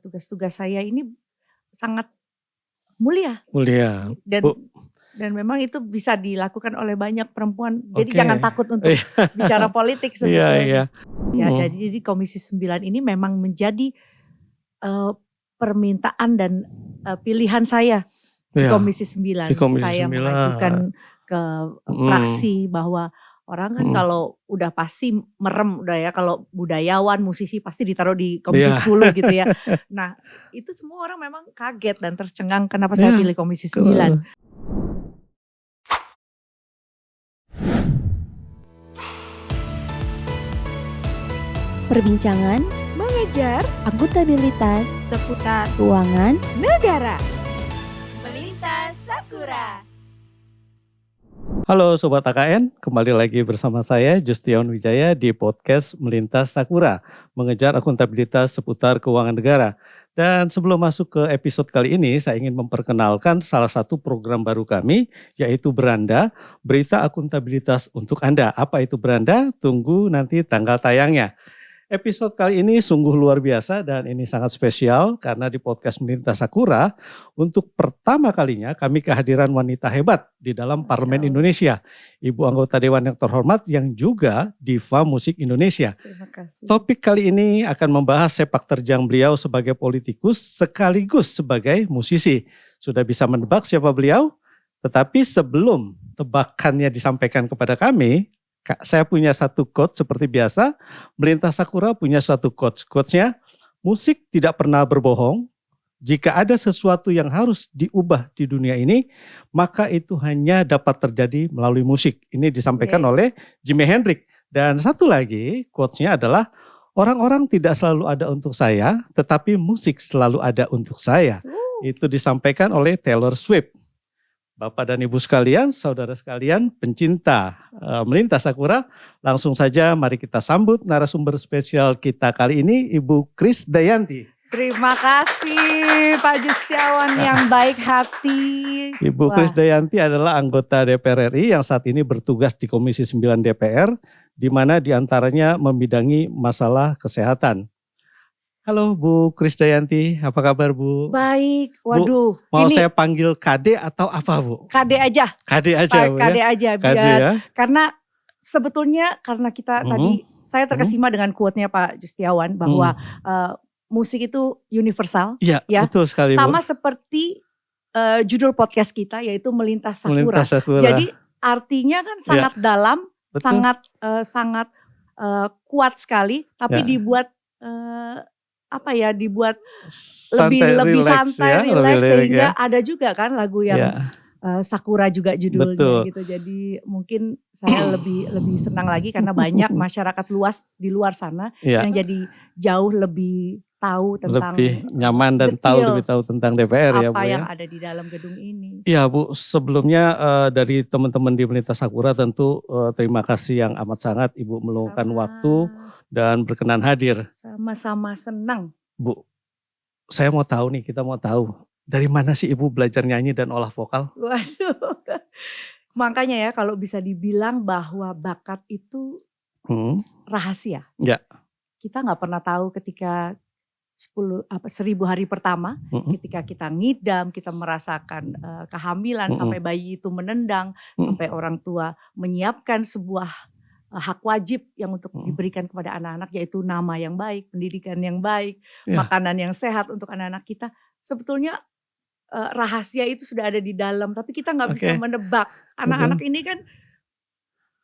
tugas-tugas saya ini sangat mulia Mulia, dan Bu. memang itu bisa dilakukan oleh banyak perempuan. Jadi Oke. jangan takut untuk Iya. bicara politik Iya, sebetulnya. iya. Ya, Hmm. jadi Komisi 9 ini memang menjadi permintaan dan pilihan saya di Iya, Komisi 9. di Komisi Saya 9. mengajukan ke fraksi bahwa orang kan kalau udah pasti merem udah ya, kalau budayawan, musisi pasti ditaruh di Komisi Iya. 10 gitu ya. Nah, itu semua orang memang kaget dan tercengang kenapa saya Iya. pilih Komisi 9. Perbincangan mengejar akuntabilitas seputar keuangan negara. Melintas Sakura. Halo Sobat AKN, kembali lagi bersama saya Justiawan Wijaya di podcast Melintas Sakura, mengejar akuntabilitas seputar keuangan negara. Dan sebelum masuk ke episode kali ini, saya ingin memperkenalkan salah satu program baru kami, yaitu Beranda, Berita Akuntabilitas untuk Anda. Apa itu Beranda? Tunggu nanti tanggal tayangnya. Episode kali ini sungguh luar biasa dan ini sangat spesial karena di podcast Melintas Sakura untuk pertama kalinya kami kehadiran wanita hebat di dalam Parlemen Indonesia. Ibu anggota Dewan yang terhormat yang juga diva musik Indonesia. Terima kasih. Topik kali ini akan membahas sepak terjang beliau sebagai politikus sekaligus sebagai musisi. Sudah bisa menebak siapa beliau? Tetapi sebelum tebakannya disampaikan kepada kami, saya punya satu quote seperti biasa, Melintas Sakura punya satu quotes-nya, musik tidak pernah berbohong, jika ada sesuatu yang harus diubah di dunia ini, maka itu hanya dapat terjadi melalui musik. Ini disampaikan oleh Jimi Hendrix. Dan satu lagi quotes-nya adalah, orang-orang tidak selalu ada untuk saya, tetapi musik selalu ada untuk saya. Itu disampaikan oleh Taylor Swift. Bapak dan Ibu sekalian, saudara sekalian, pencinta Melintas Sakura, langsung saja mari kita sambut narasumber spesial kita kali ini, Ibu Krisdayanti. Terima kasih Pak Justiawan yang baik hati. Ibu Krisdayanti adalah anggota DPR RI yang saat ini bertugas di Komisi 9 DPR, di mana diantaranya membidangi masalah kesehatan. Halo Bu Krisdayanti, apa kabar Bu? Baik, waduh. Bu, mau ini saya panggil KD atau apa Bu? KD aja. KD aja Bu, KD aja biar ya? Karena sebetulnya karena kita tadi saya terkesima dengan quote-nya Pak Justiawan bahwa musik itu universal. Iya, ya, betul sekali Bu. Sama seperti judul podcast kita yaitu Melintas Sakura. Melintas Sakura. Jadi artinya kan sangat dalam, betul. sangat kuat sekali, tapi dibuat dibuat lebih santai, relax sehingga ada juga kan lagu yang Sakura juga judulnya. Betul. Gitu. Jadi mungkin saya lebih senang lagi karena banyak masyarakat luas di luar sana yang jadi jauh lebih tahu tentang lebih nyaman dan lebih tahu tentang DPR ya Bu. Apa yang ada di dalam gedung ini. Iya Bu, sebelumnya dari teman-teman di Melintas Sakura tentu terima kasih yang amat sangat Ibu meluangkan waktu dan berkenan hadir. Sama-sama senang. Bu, saya mau tahu nih, kita mau tahu dari mana sih Ibu belajar nyanyi dan olah vokal? Waduh, makanya ya kalau bisa dibilang bahwa bakat itu rahasia. Ya. Kita nggak pernah tahu ketika 1000 hari pertama ketika kita ngidam, kita merasakan kehamilan sampai bayi itu menendang, sampai orang tua menyiapkan sebuah hak wajib yang untuk diberikan kepada anak-anak, yaitu nama yang baik, pendidikan yang baik, makanan yang sehat untuk anak-anak kita. Sebetulnya rahasia itu sudah ada di dalam, tapi kita nggak bisa menebak. Anak-anak ini kan,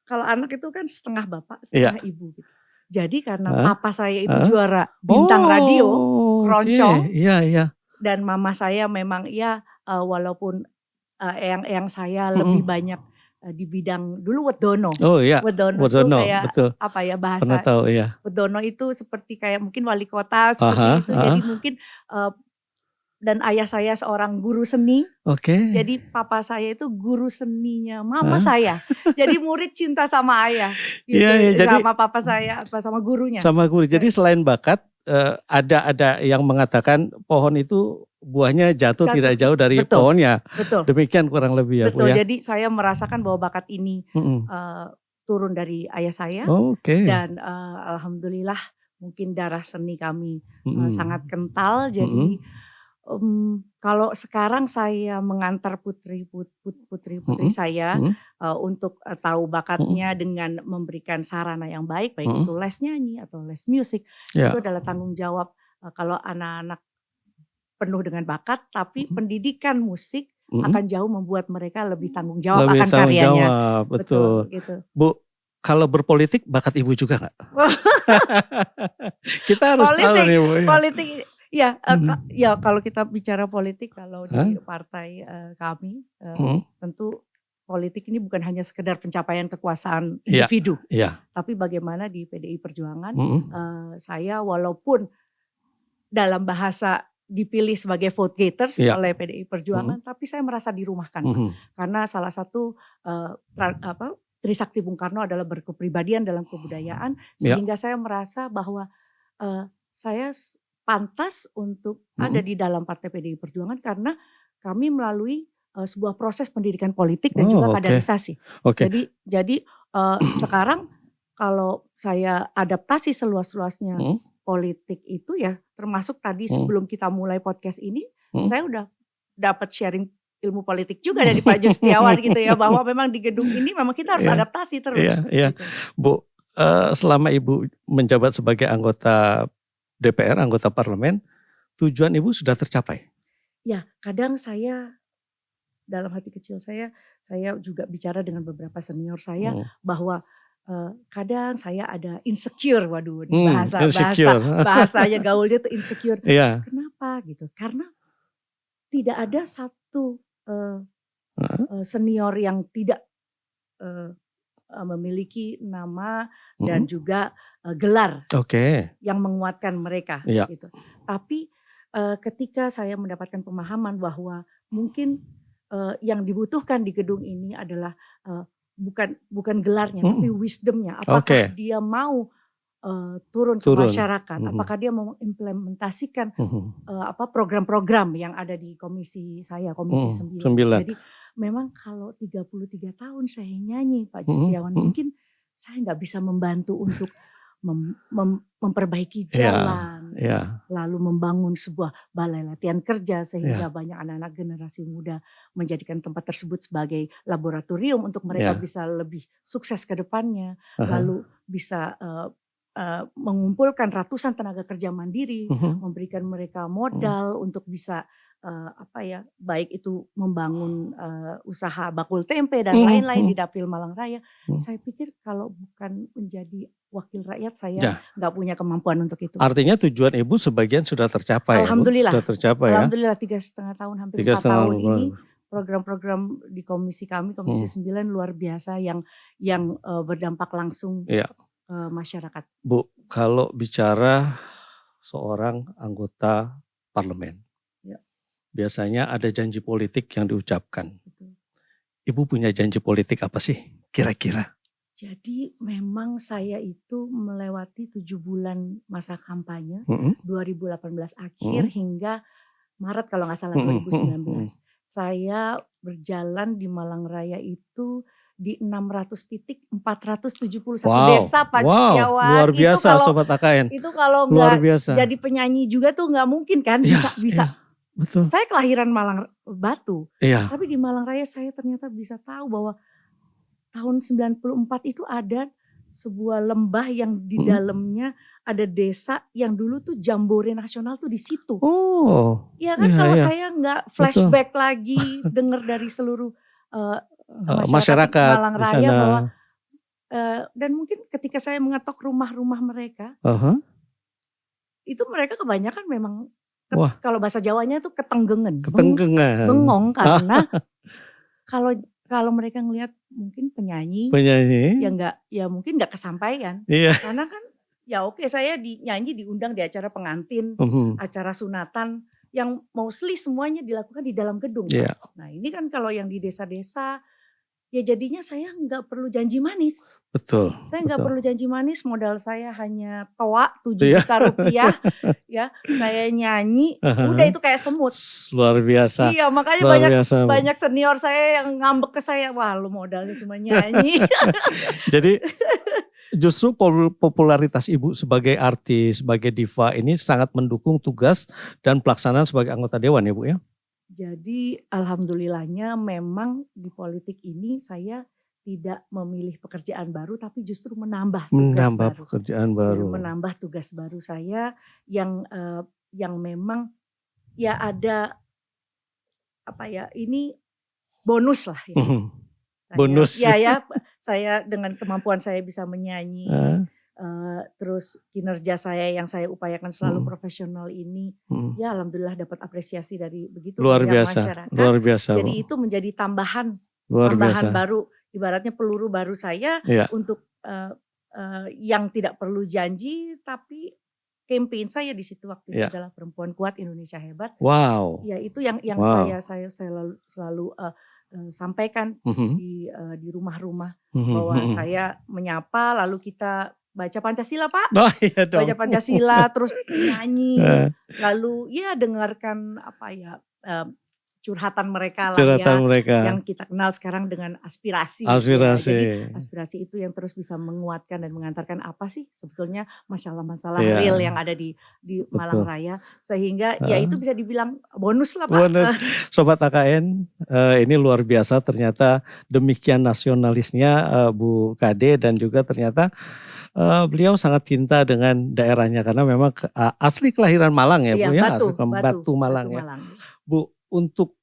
kalau anak itu kan setengah bapak, setengah ibu gitu. Jadi karena papa saya itu juara bintang radio, keroncong, dan mama saya memang walaupun eyang saya lebih banyak di bidang dulu wedono. Oh iya, wedono itu kayak betul. apa ya bahasa? Pernah tahu iya. Wedono itu seperti kayak mungkin wali kota seperti itu. Jadi mungkin dan ayah saya seorang guru seni. Jadi papa saya itu guru seninya mama saya. Jadi murid cinta sama ayah. Gitu, jadi sama papa saya, sama gurunya. Sama guru. Jadi selain bakat, ada yang mengatakan pohon itu buahnya jatuh tidak jauh dari pohonnya. Betul. Demikian kurang lebih ya Bu ya. Jadi saya merasakan bahwa bakat ini turun dari ayah saya. Dan alhamdulillah mungkin darah seni kami Mm-mm. sangat kental. Jadi kalau sekarang saya mengantar putri-putri saya untuk tahu bakatnya dengan memberikan sarana yang baik itu les nyanyi atau les musik, itu adalah tanggung jawab kalau anak-anak penuh dengan bakat, tapi pendidikan musik akan jauh membuat mereka lebih tanggung jawab akan karyanya. Betul. Gitu. Bu, kalau berpolitik bakat ibu juga nggak? Kita harus tahu nih Bu. Politik. Ya, ya kalau kita bicara politik, kalau di partai kami, tentu politik ini bukan hanya sekedar pencapaian kekuasaan individu, tapi bagaimana di PDI Perjuangan, saya walaupun dalam bahasa dipilih sebagai vote gators oleh PDI Perjuangan, tapi saya merasa dirumahkan, karena salah satu Trisakti Bung Karno adalah berkepribadian dalam kebudayaan, sehingga saya merasa bahwa saya pantas untuk ada di dalam Partai PDI Perjuangan karena kami melalui sebuah proses pendidikan politik dan juga kaderisasi. Jadi sekarang kalau saya adaptasi seluas-luasnya politik itu ya, termasuk tadi sebelum kita mulai podcast ini, saya udah dapat sharing ilmu politik juga dari Pak Justiawan gitu ya, bahwa memang di gedung ini memang kita harus adaptasi terus. Iya. Gitu. Bu, selama Ibu menjabat sebagai anggota DPR, anggota parlemen, tujuan Ibu sudah tercapai? Ya, kadang saya dalam hati kecil saya juga bicara dengan beberapa senior saya bahwa kadang saya ada insecure, waduh bahasanya gaulnya tuh insecure. Kenapa gitu? Karena tidak ada satu senior yang tidak memiliki nama dan juga gelar yang menguatkan mereka gitu. Tapi ketika saya mendapatkan pemahaman bahwa mungkin yang dibutuhkan di gedung ini adalah bukan gelarnya tapi wisdomnya. Apakah dia mau turun ke masyarakat, apakah dia mau mengimplementasikan program-program yang ada di komisi saya, komisi 9. Jadi memang kalau 33 tahun saya nyanyi Pak Justiawan, mungkin saya nggak bisa membantu untuk memperbaiki jalan, lalu membangun sebuah balai latihan kerja sehingga banyak anak-anak generasi muda menjadikan tempat tersebut sebagai laboratorium untuk mereka bisa lebih sukses ke depannya, lalu bisa mengumpulkan ratusan tenaga kerja mandiri, memberikan mereka modal untuk bisa baik itu membangun usaha bakul tempe dan lain-lain di Dapil Malang Raya. Saya pikir kalau bukan menjadi wakil rakyat, saya nggak punya kemampuan untuk itu. Artinya tujuan Ibu sebagian sudah tercapai. Alhamdulillah. Sudah tercapai Alhamdulillah 3,5 tahun, hampir 4 tahun ini program-program di komisi kami, komisi 9 luar biasa yang berdampak langsung ke masyarakat. Bu, kalau bicara seorang anggota parlemen, biasanya ada janji politik yang diucapkan. Ibu punya janji politik apa sih kira-kira? Jadi memang saya itu melewati 7 bulan masa kampanye, 2018 akhir hingga Maret kalau nggak salah 2019. Saya berjalan di Malang Raya itu di 600 titik 471 desa Pak Justiawan. Luar biasa itu Sobat AKN. Itu kalau nggak jadi penyanyi juga tuh nggak mungkin kan bisa. Betul. Saya kelahiran Malang Batu, tapi di Malang Raya saya ternyata bisa tahu bahwa tahun 94 itu ada sebuah lembah yang di dalamnya ada desa yang dulu tuh jambore nasional tuh di situ. Ya kan kalau saya nggak flashback lagi dengar dari seluruh masyarakat Malang Raya bahwa dan mungkin ketika saya mengetok rumah-rumah mereka, itu mereka kebanyakan memang kalau bahasa Jawanya itu ketenggengan. Bengong karena kalau mereka ngelihat mungkin penyanyi ya mungkin nggak kesampaian. Karena kan ya oke, saya nyanyi diundang di acara pengantin, acara sunatan yang mostly semuanya dilakukan di dalam gedung. Nah ini kan kalau yang di desa-desa ya jadinya saya nggak perlu janji manis. Betul. Saya nggak perlu janji manis, modal saya hanya toa 7 juta rupiah. Ya, saya nyanyi, udah itu kayak semut. Luar biasa. Iya, makanya banyak senior saya yang ngambek ke saya, wah lu modalnya cuma nyanyi. justru popularitas Ibu sebagai artis, sebagai diva ini sangat mendukung tugas dan pelaksanaan sebagai anggota dewan ya Bu ya? Jadi alhamdulillahnya memang di politik ini saya tidak memilih pekerjaan baru tapi justru menambah tugas Menambah baru. pekerjaan Ya, baru. menambah tugas baru saya yang memang ya ada apa ya, ini bonus lah ya. Bonus. Saya dengan kemampuan saya bisa menyanyi, terus kinerja saya yang saya upayakan selalu profesional ini, ya alhamdulillah dapat apresiasi dari begitu Luar banyak biasa, masyarakat. luar biasa. Jadi Bu. itu menjadi tambahan biasa. baru, ibaratnya peluru baru saya Iya. untuk yang tidak perlu janji, tapi campaign saya di situ waktu itu adalah Perempuan Kuat Indonesia Hebat. Wow. Ya itu yang saya selalu sampaikan di rumah-rumah bahwa saya menyapa lalu kita baca Pancasila Pak, Oh, iya dong. baca Pancasila terus nyanyi, lalu ya dengarkan apa ya curhatan mereka lah yang kita kenal sekarang dengan aspirasi. Aspirasi. Ya. Jadi aspirasi itu yang terus bisa menguatkan dan mengantarkan apa sih sebetulnya masalah-masalah real yang ada di Malang Raya, sehingga ya itu bisa dibilang bonus lah Pak. Bonus. Sobat AKN, ini luar biasa ternyata demikian nasionalisnya Bu Kade, dan juga ternyata beliau sangat cinta dengan daerahnya karena memang asli kelahiran Malang ya Bu ya, Batu Malang ya. Bu, untuk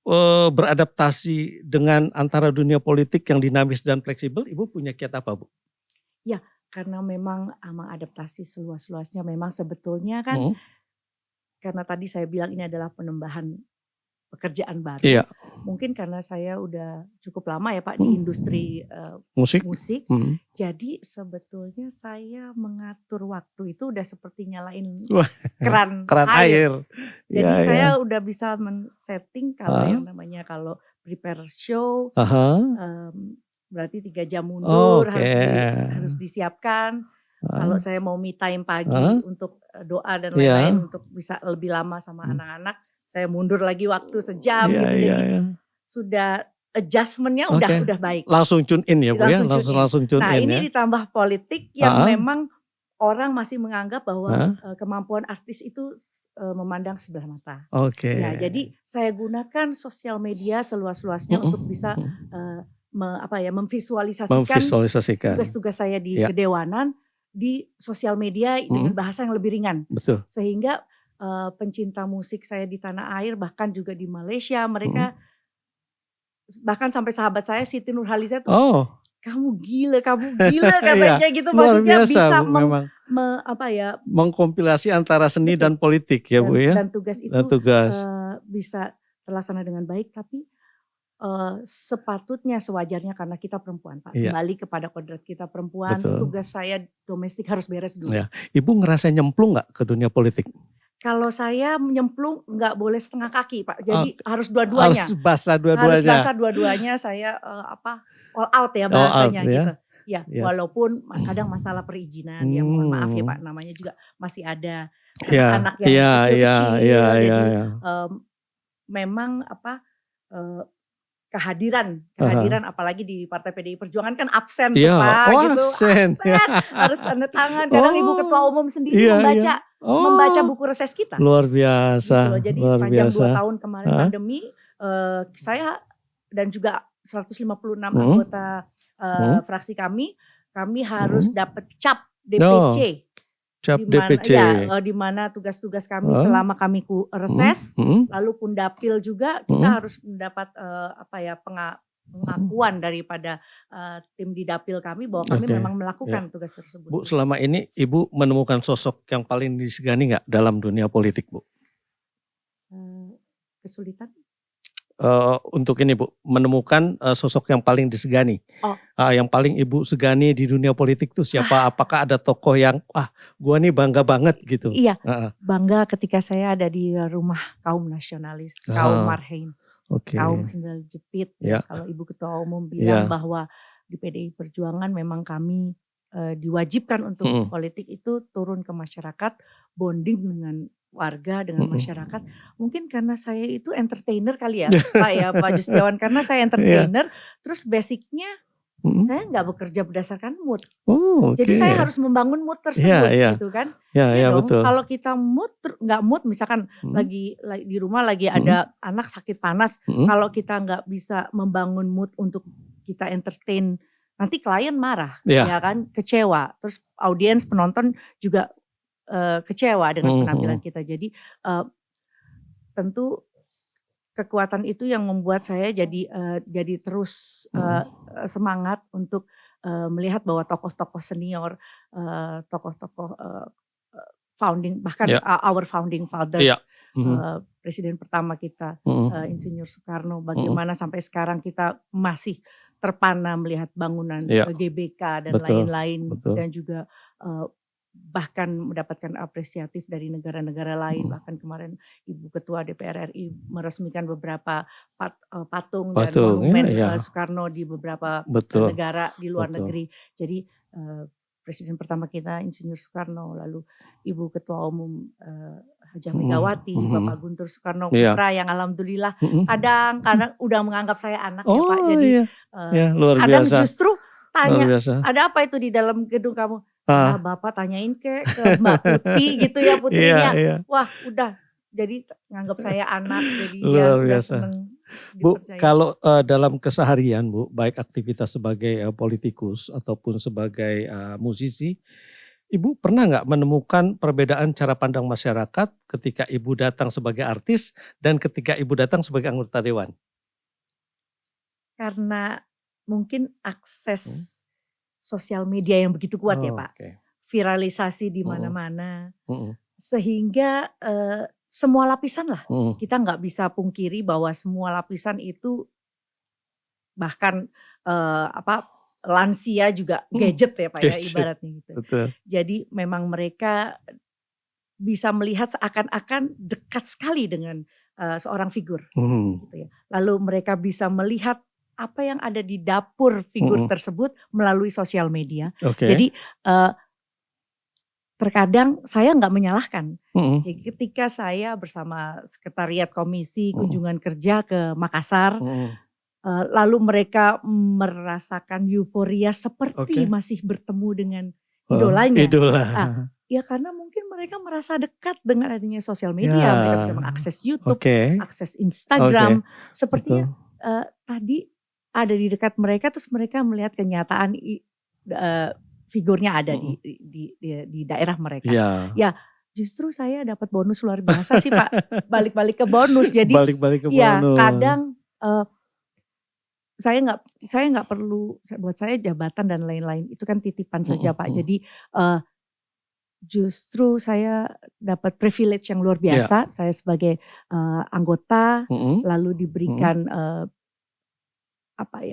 beradaptasi dengan antara dunia politik yang dinamis dan fleksibel, Ibu punya kiat apa Bu? Ya, karena memang adaptasi seluas-luasnya memang sebetulnya kan, karena tadi saya bilang ini adalah penambahan pekerjaan baru. Iya. Mungkin karena saya udah cukup lama ya Pak di industri musik. Jadi sebetulnya saya mengatur waktu itu udah seperti nyalain keran air. Jadi saya udah bisa men-setting kalau yang namanya kalau prepare show, berarti 3 jam mundur harus disiapkan. Kalau saya mau me time pagi untuk doa dan lain-lain untuk bisa lebih lama sama anak-anak, saya mundur lagi waktu sejam gitu. Jadi sudah adjustmentnya udah baik. Langsung tune in ya Bu ya, langsung tune in. Nah ini ditambah politik yang memang orang masih menganggap bahwa kemampuan artis itu memandang sebelah mata. Nah jadi saya gunakan sosial media seluas-luasnya untuk bisa memvisualisasikan tugas-tugas saya di kedewanan di sosial media dengan bahasa yang lebih ringan. Betul. Sehingga pencinta musik saya di tanah air, bahkan juga di Malaysia, mereka bahkan sampai sahabat saya Siti Nurhaliza tuh, kamu gila katanya gitu, maksudnya bisa mengkompilasi antara seni dan politik ya Bu ya. Dan tugas itu bisa terlaksana dengan baik, tapi sepatutnya sewajarnya karena kita perempuan Pak, kembali kepada kodrat kita perempuan. Tugas saya domestik harus beres dulu. Ibu ngerasa nyemplung gak ke dunia politik? Kalau saya nyemplung nggak boleh setengah kaki Pak, jadi harus dua-duanya. Harus basah dua-duanya. Harus basah dua-duanya, saya all out ya bahasanya gitu. Ya, walaupun kadang masalah perizinan, ya mohon maaf ya Pak, namanya juga masih ada anak yang kecil-kecil. Memang kehadiran apalagi di Partai PDI Perjuangan kan absen Pak gitu. Absen. Harus tanda tangan. Kadang Ibu Ketua Umum sendiri membaca buku reses kita. Luar biasa. Gitu. Jadi sepanjang 2 tahun kemarin pandemi, saya dan juga 156 anggota fraksi kami harus dapat cap DPC. Di mana tugas-tugas kami selama kami reses, lalu pun dapil juga kita harus mendapat pengakuan daripada tim di dapil kami bahwa kami memang melakukan tugas tersebut. Bu, selama ini Ibu menemukan sosok yang paling disegani nggak dalam dunia politik Bu? Kesulitan? Untuk ini Bu, menemukan sosok yang paling disegani. Yang paling Ibu segani di dunia politik itu siapa? Apakah ada tokoh yang gua nih bangga banget gitu? Iya, bangga ketika saya ada di rumah kaum nasionalis, kaum Marhain, kaum Sendal Jepit. Kalau Ibu Ketua Umum bilang bahwa di PDI Perjuangan memang kami diwajibkan untuk politik itu turun ke masyarakat, bonding dengan warga, dengan masyarakat. Mungkin karena saya itu entertainer kali ya Pak Jusdiawan, karena saya entertainer, terus basicnya saya nggak bekerja berdasarkan mood. Oh, oke. Jadi saya harus membangun mood tersebut, Iya. gitu kan? Ya, Iya dong. betul. Kalau kita nggak mood, misalkan lagi di rumah lagi ada anak sakit panas, kalau kita nggak bisa membangun mood untuk kita entertain, nanti klien marah, ya kan? Kecewa. Terus audiens penonton juga kecewa dengan penampilan kita. Jadi tentu kekuatan itu yang membuat saya jadi terus semangat untuk melihat bahwa tokoh-tokoh senior, tokoh-tokoh founding, bahkan our founding fathers, presiden pertama kita, Insinyur Soekarno, bagaimana sampai sekarang kita masih terpana melihat bangunan GBK dan lain-lain, dan juga bahkan mendapatkan apresiatif dari negara-negara lain. Bahkan kemarin Ibu Ketua DPR RI meresmikan beberapa patung dan monumen Soekarno di beberapa negara di luar negeri. Jadi presiden pertama kita Insinyur Soekarno, lalu Ibu Ketua Umum Hajah Megawati, Bapak Guntur Soekarno Putra yang alhamdulillah kadang-kadang udah menganggap saya anak ya Pak. Jadi luar kadang biasa. justru tanya, ada apa itu di dalam gedung kamu? Bapak tanyain ke Mbak Putih gitu ya, putrinya. Wah udah, jadi nganggap saya anak, jadi luar biasa. seneng Bu, dipercaya. kalau dalam keseharian Bu, baik aktivitas sebagai politikus ataupun sebagai musisi, Ibu pernah nggak menemukan perbedaan cara pandang masyarakat ketika Ibu datang sebagai artis dan ketika Ibu datang sebagai anggota dewan? Karena mungkin akses sosial media yang begitu kuat ya Pak, viralisasi di mana-mana, sehingga semua lapisan lah, kita nggak bisa pungkiri bahwa semua lapisan itu, bahkan lansia juga gadget ya Pak ya, ibaratnya gitu. Betul. Jadi memang mereka bisa melihat seakan-akan dekat sekali dengan seorang figur, gitu ya. Lalu mereka bisa melihat apa yang ada di dapur figur tersebut melalui sosial media. Jadi terkadang saya nggak menyalahkan. Jadi ketika saya bersama sekretariat komisi kunjungan kerja ke Makassar, lalu mereka merasakan euforia seperti masih bertemu dengan idolanya. Ya karena mungkin mereka merasa dekat dengan adanya sosial media, mereka bisa mengakses YouTube, akses Instagram, sepertinya tadi ada di dekat mereka, terus mereka melihat kenyataan figurnya ada di daerah mereka. Ya justru saya dapat bonus luar biasa sih Pak, balik-balik ke bonus. Jadi kadang saya nggak perlu, buat saya jabatan dan lain-lain itu kan titipan saja Pak. Jadi justru saya dapat privilege yang luar biasa. Saya sebagai anggota lalu diberikan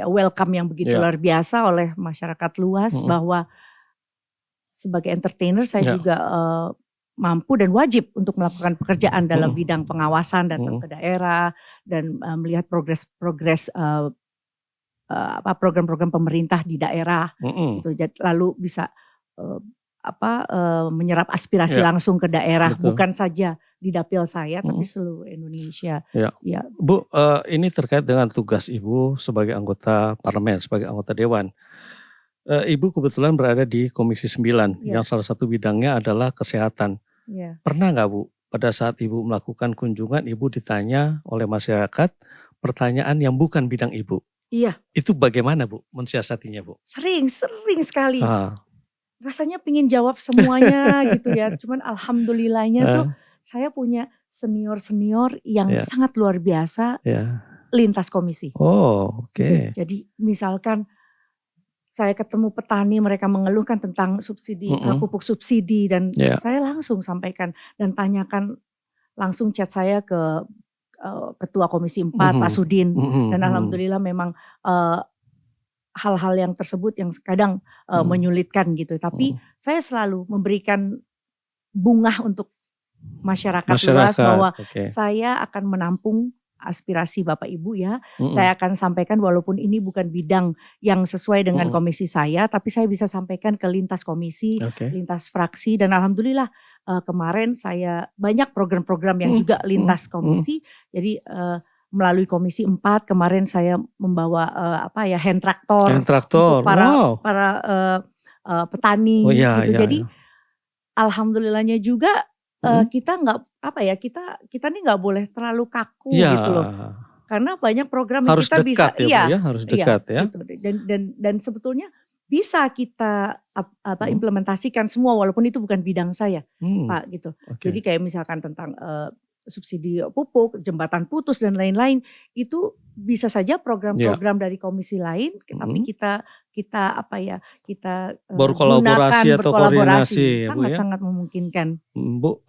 welcome yang begitu luar biasa oleh masyarakat luas, bahwa sebagai entertainer saya juga mampu dan wajib untuk melakukan pekerjaan dalam bidang pengawasan, datang ke daerah dan melihat progres program-program pemerintah di daerah, gitu. Lalu bisa menyerap aspirasi langsung ke daerah, bukan saja di dapil saya tapi seluruh Indonesia. Ya. Bu, ini terkait dengan tugas Ibu sebagai anggota parlemen, sebagai anggota dewan. Ibu kebetulan berada di Komisi 9 yang salah satu bidangnya adalah kesehatan. Pernah nggak Bu, pada saat Ibu melakukan kunjungan, Ibu ditanya oleh masyarakat pertanyaan yang bukan bidang Ibu? Iya. Itu bagaimana Bu mensiasatinya Bu? Sering sekali. Rasanya pingin jawab semuanya gitu ya. Cuman alhamdulillahnya tuh saya punya senior-senior yang sangat luar biasa lintas komisi. Jadi misalkan saya ketemu petani, mereka mengeluhkan tentang subsidi, pupuk subsidi, dan saya langsung sampaikan dan tanyakan, langsung chat saya ke Ketua Komisi 4 Pak Sudin, dan alhamdulillah memang hal-hal yang tersebut yang kadang menyulitkan gitu, tapi saya selalu memberikan bungah untuk masyarakat luas bahwa saya akan menampung aspirasi Bapak Ibu ya. Saya akan sampaikan walaupun ini bukan bidang yang sesuai dengan komisi saya, tapi saya bisa sampaikan ke lintas komisi, lintas fraksi, dan alhamdulillah kemarin saya banyak program-program yang juga lintas komisi. Jadi melalui Komisi 4 kemarin saya membawa hand traktor Hand traktor, untuk wow. para petani Oh iya, gitu. iya, Jadi iya. alhamdulillahnya juga kita nggak kita nih nggak boleh terlalu kaku Iya. gitu loh. Karena banyak program yang Harus kita bisa dekat ya, Bu, ya, harus dekat ya. gitu. Dan sebetulnya bisa kita implementasikan semua walaupun itu bukan bidang saya, Pak, gitu. Oke. Jadi kayak misalkan tentang subsidi pupuk, jembatan putus dan lain-lain itu bisa saja program-program dari komisi lain, tapi kita berkolaborasi gunakan, atau koordinasi ya, Bu, ya. sangat memungkinkan. Bu,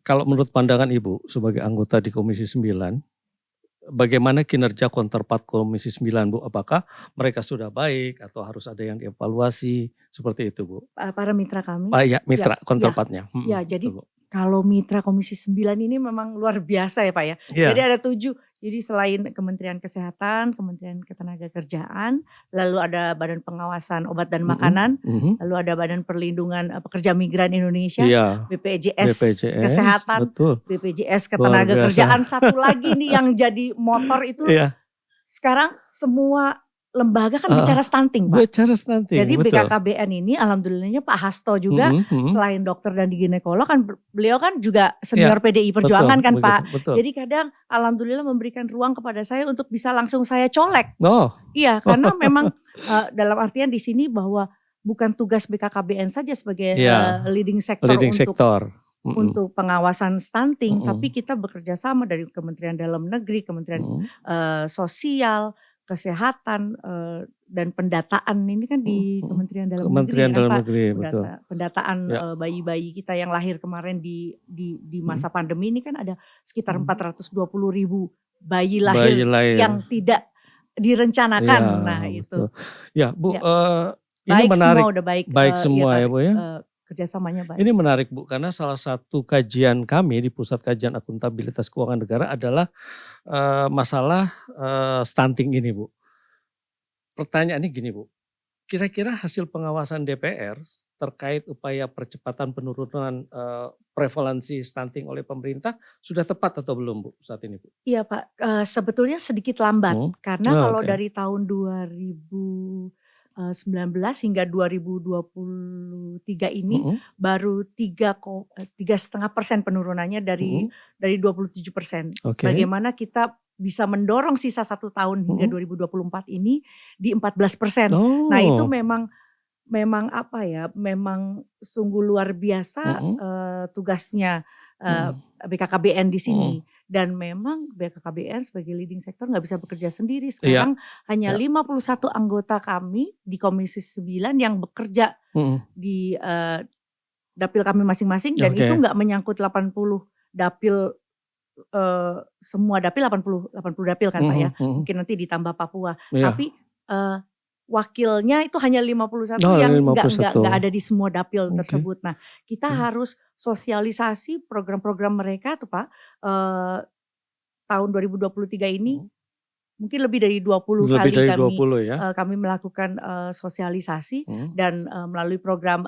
kalau menurut pandangan Ibu sebagai anggota di Komisi 9, bagaimana kinerja counterpart Komisi 9, Bu? Apakah mereka sudah baik atau harus ada yang dievaluasi seperti itu, Bu? Para mitra kami. Ya, mitra counterpartnya. Ya, jadi kalau mitra Komisi 9 ini memang luar biasa ya Pak ya. Yeah. Jadi ada 7. Jadi selain Kementerian Kesehatan, Kementerian Ketenagakerjaan, lalu ada Badan Pengawasan Obat dan Makanan, lalu ada Badan Perlindungan Pekerja Migran Indonesia, BPJS Kesehatan, betul. BPJS Ketenagakerjaan. Satu lagi nih yang jadi motor itu sekarang semua lembaga kan bicara stunting, Pak. Bicara stunting, jadi betul. BKKBN ini alhamdulillahnya Pak Hasto juga selain dokter dan ginekolog kan beliau kan juga senior PDI Perjuangan kan Pak. Betul. Jadi kadang alhamdulillah memberikan ruang kepada saya untuk bisa langsung saya colek. Oh. Iya, karena memang dalam artian di sini bahwa bukan tugas BKKBN saja sebagai leading sector untuk pengawasan stunting, tapi kita bekerja sama dari Kementerian Dalam Negeri, Kementerian Sosial, Kesehatan dan pendataan ini kan di Kementerian Dalam Negeri, betul. Pendataan bayi-bayi kita yang lahir kemarin di masa pandemi ini kan ada sekitar 420.000 bayi lahir yang tidak direncanakan. Itu. Ya, Bu, ini baik menarik. Semua udah baik semua ya, Bu ya. Kerjasamanya baik. Ini menarik, Bu, karena salah satu kajian kami di Pusat Kajian Akuntabilitas Keuangan Negara adalah masalah stunting ini, Bu. Pertanyaannya gini, Bu, kira-kira hasil pengawasan DPR terkait upaya percepatan penurunan prevalensi stunting oleh pemerintah sudah tepat atau belum, Bu, saat ini, Bu? Iya, Pak, sebetulnya sedikit lambat karena kalau dari tahun 2019 hingga 2023 ini baru 3,5% penurunannya dari 27%. Bagaimana kita bisa mendorong sisa 1 tahun hingga 2024 ini di 14%. Nah itu memang memang sungguh luar biasa tugasnya BKKBN di sini. Dan memang BKKBN sebagai leading sector nggak bisa bekerja sendiri. Sekarang hanya 51 anggota kami di Komisi 9 yang bekerja di dapil kami masing-masing. Dan itu nggak menyangkut 80 dapil, semua dapil 80 dapil kan Pak ya. Mungkin nanti ditambah Papua. Tapi wakilnya itu hanya 51 yang nggak ada di semua dapil tersebut. Nah kita harus sosialisasi program-program mereka tuh Pak. Tahun 2023 ini mungkin lebih dari 20 kali kami melakukan sosialisasi dan melalui program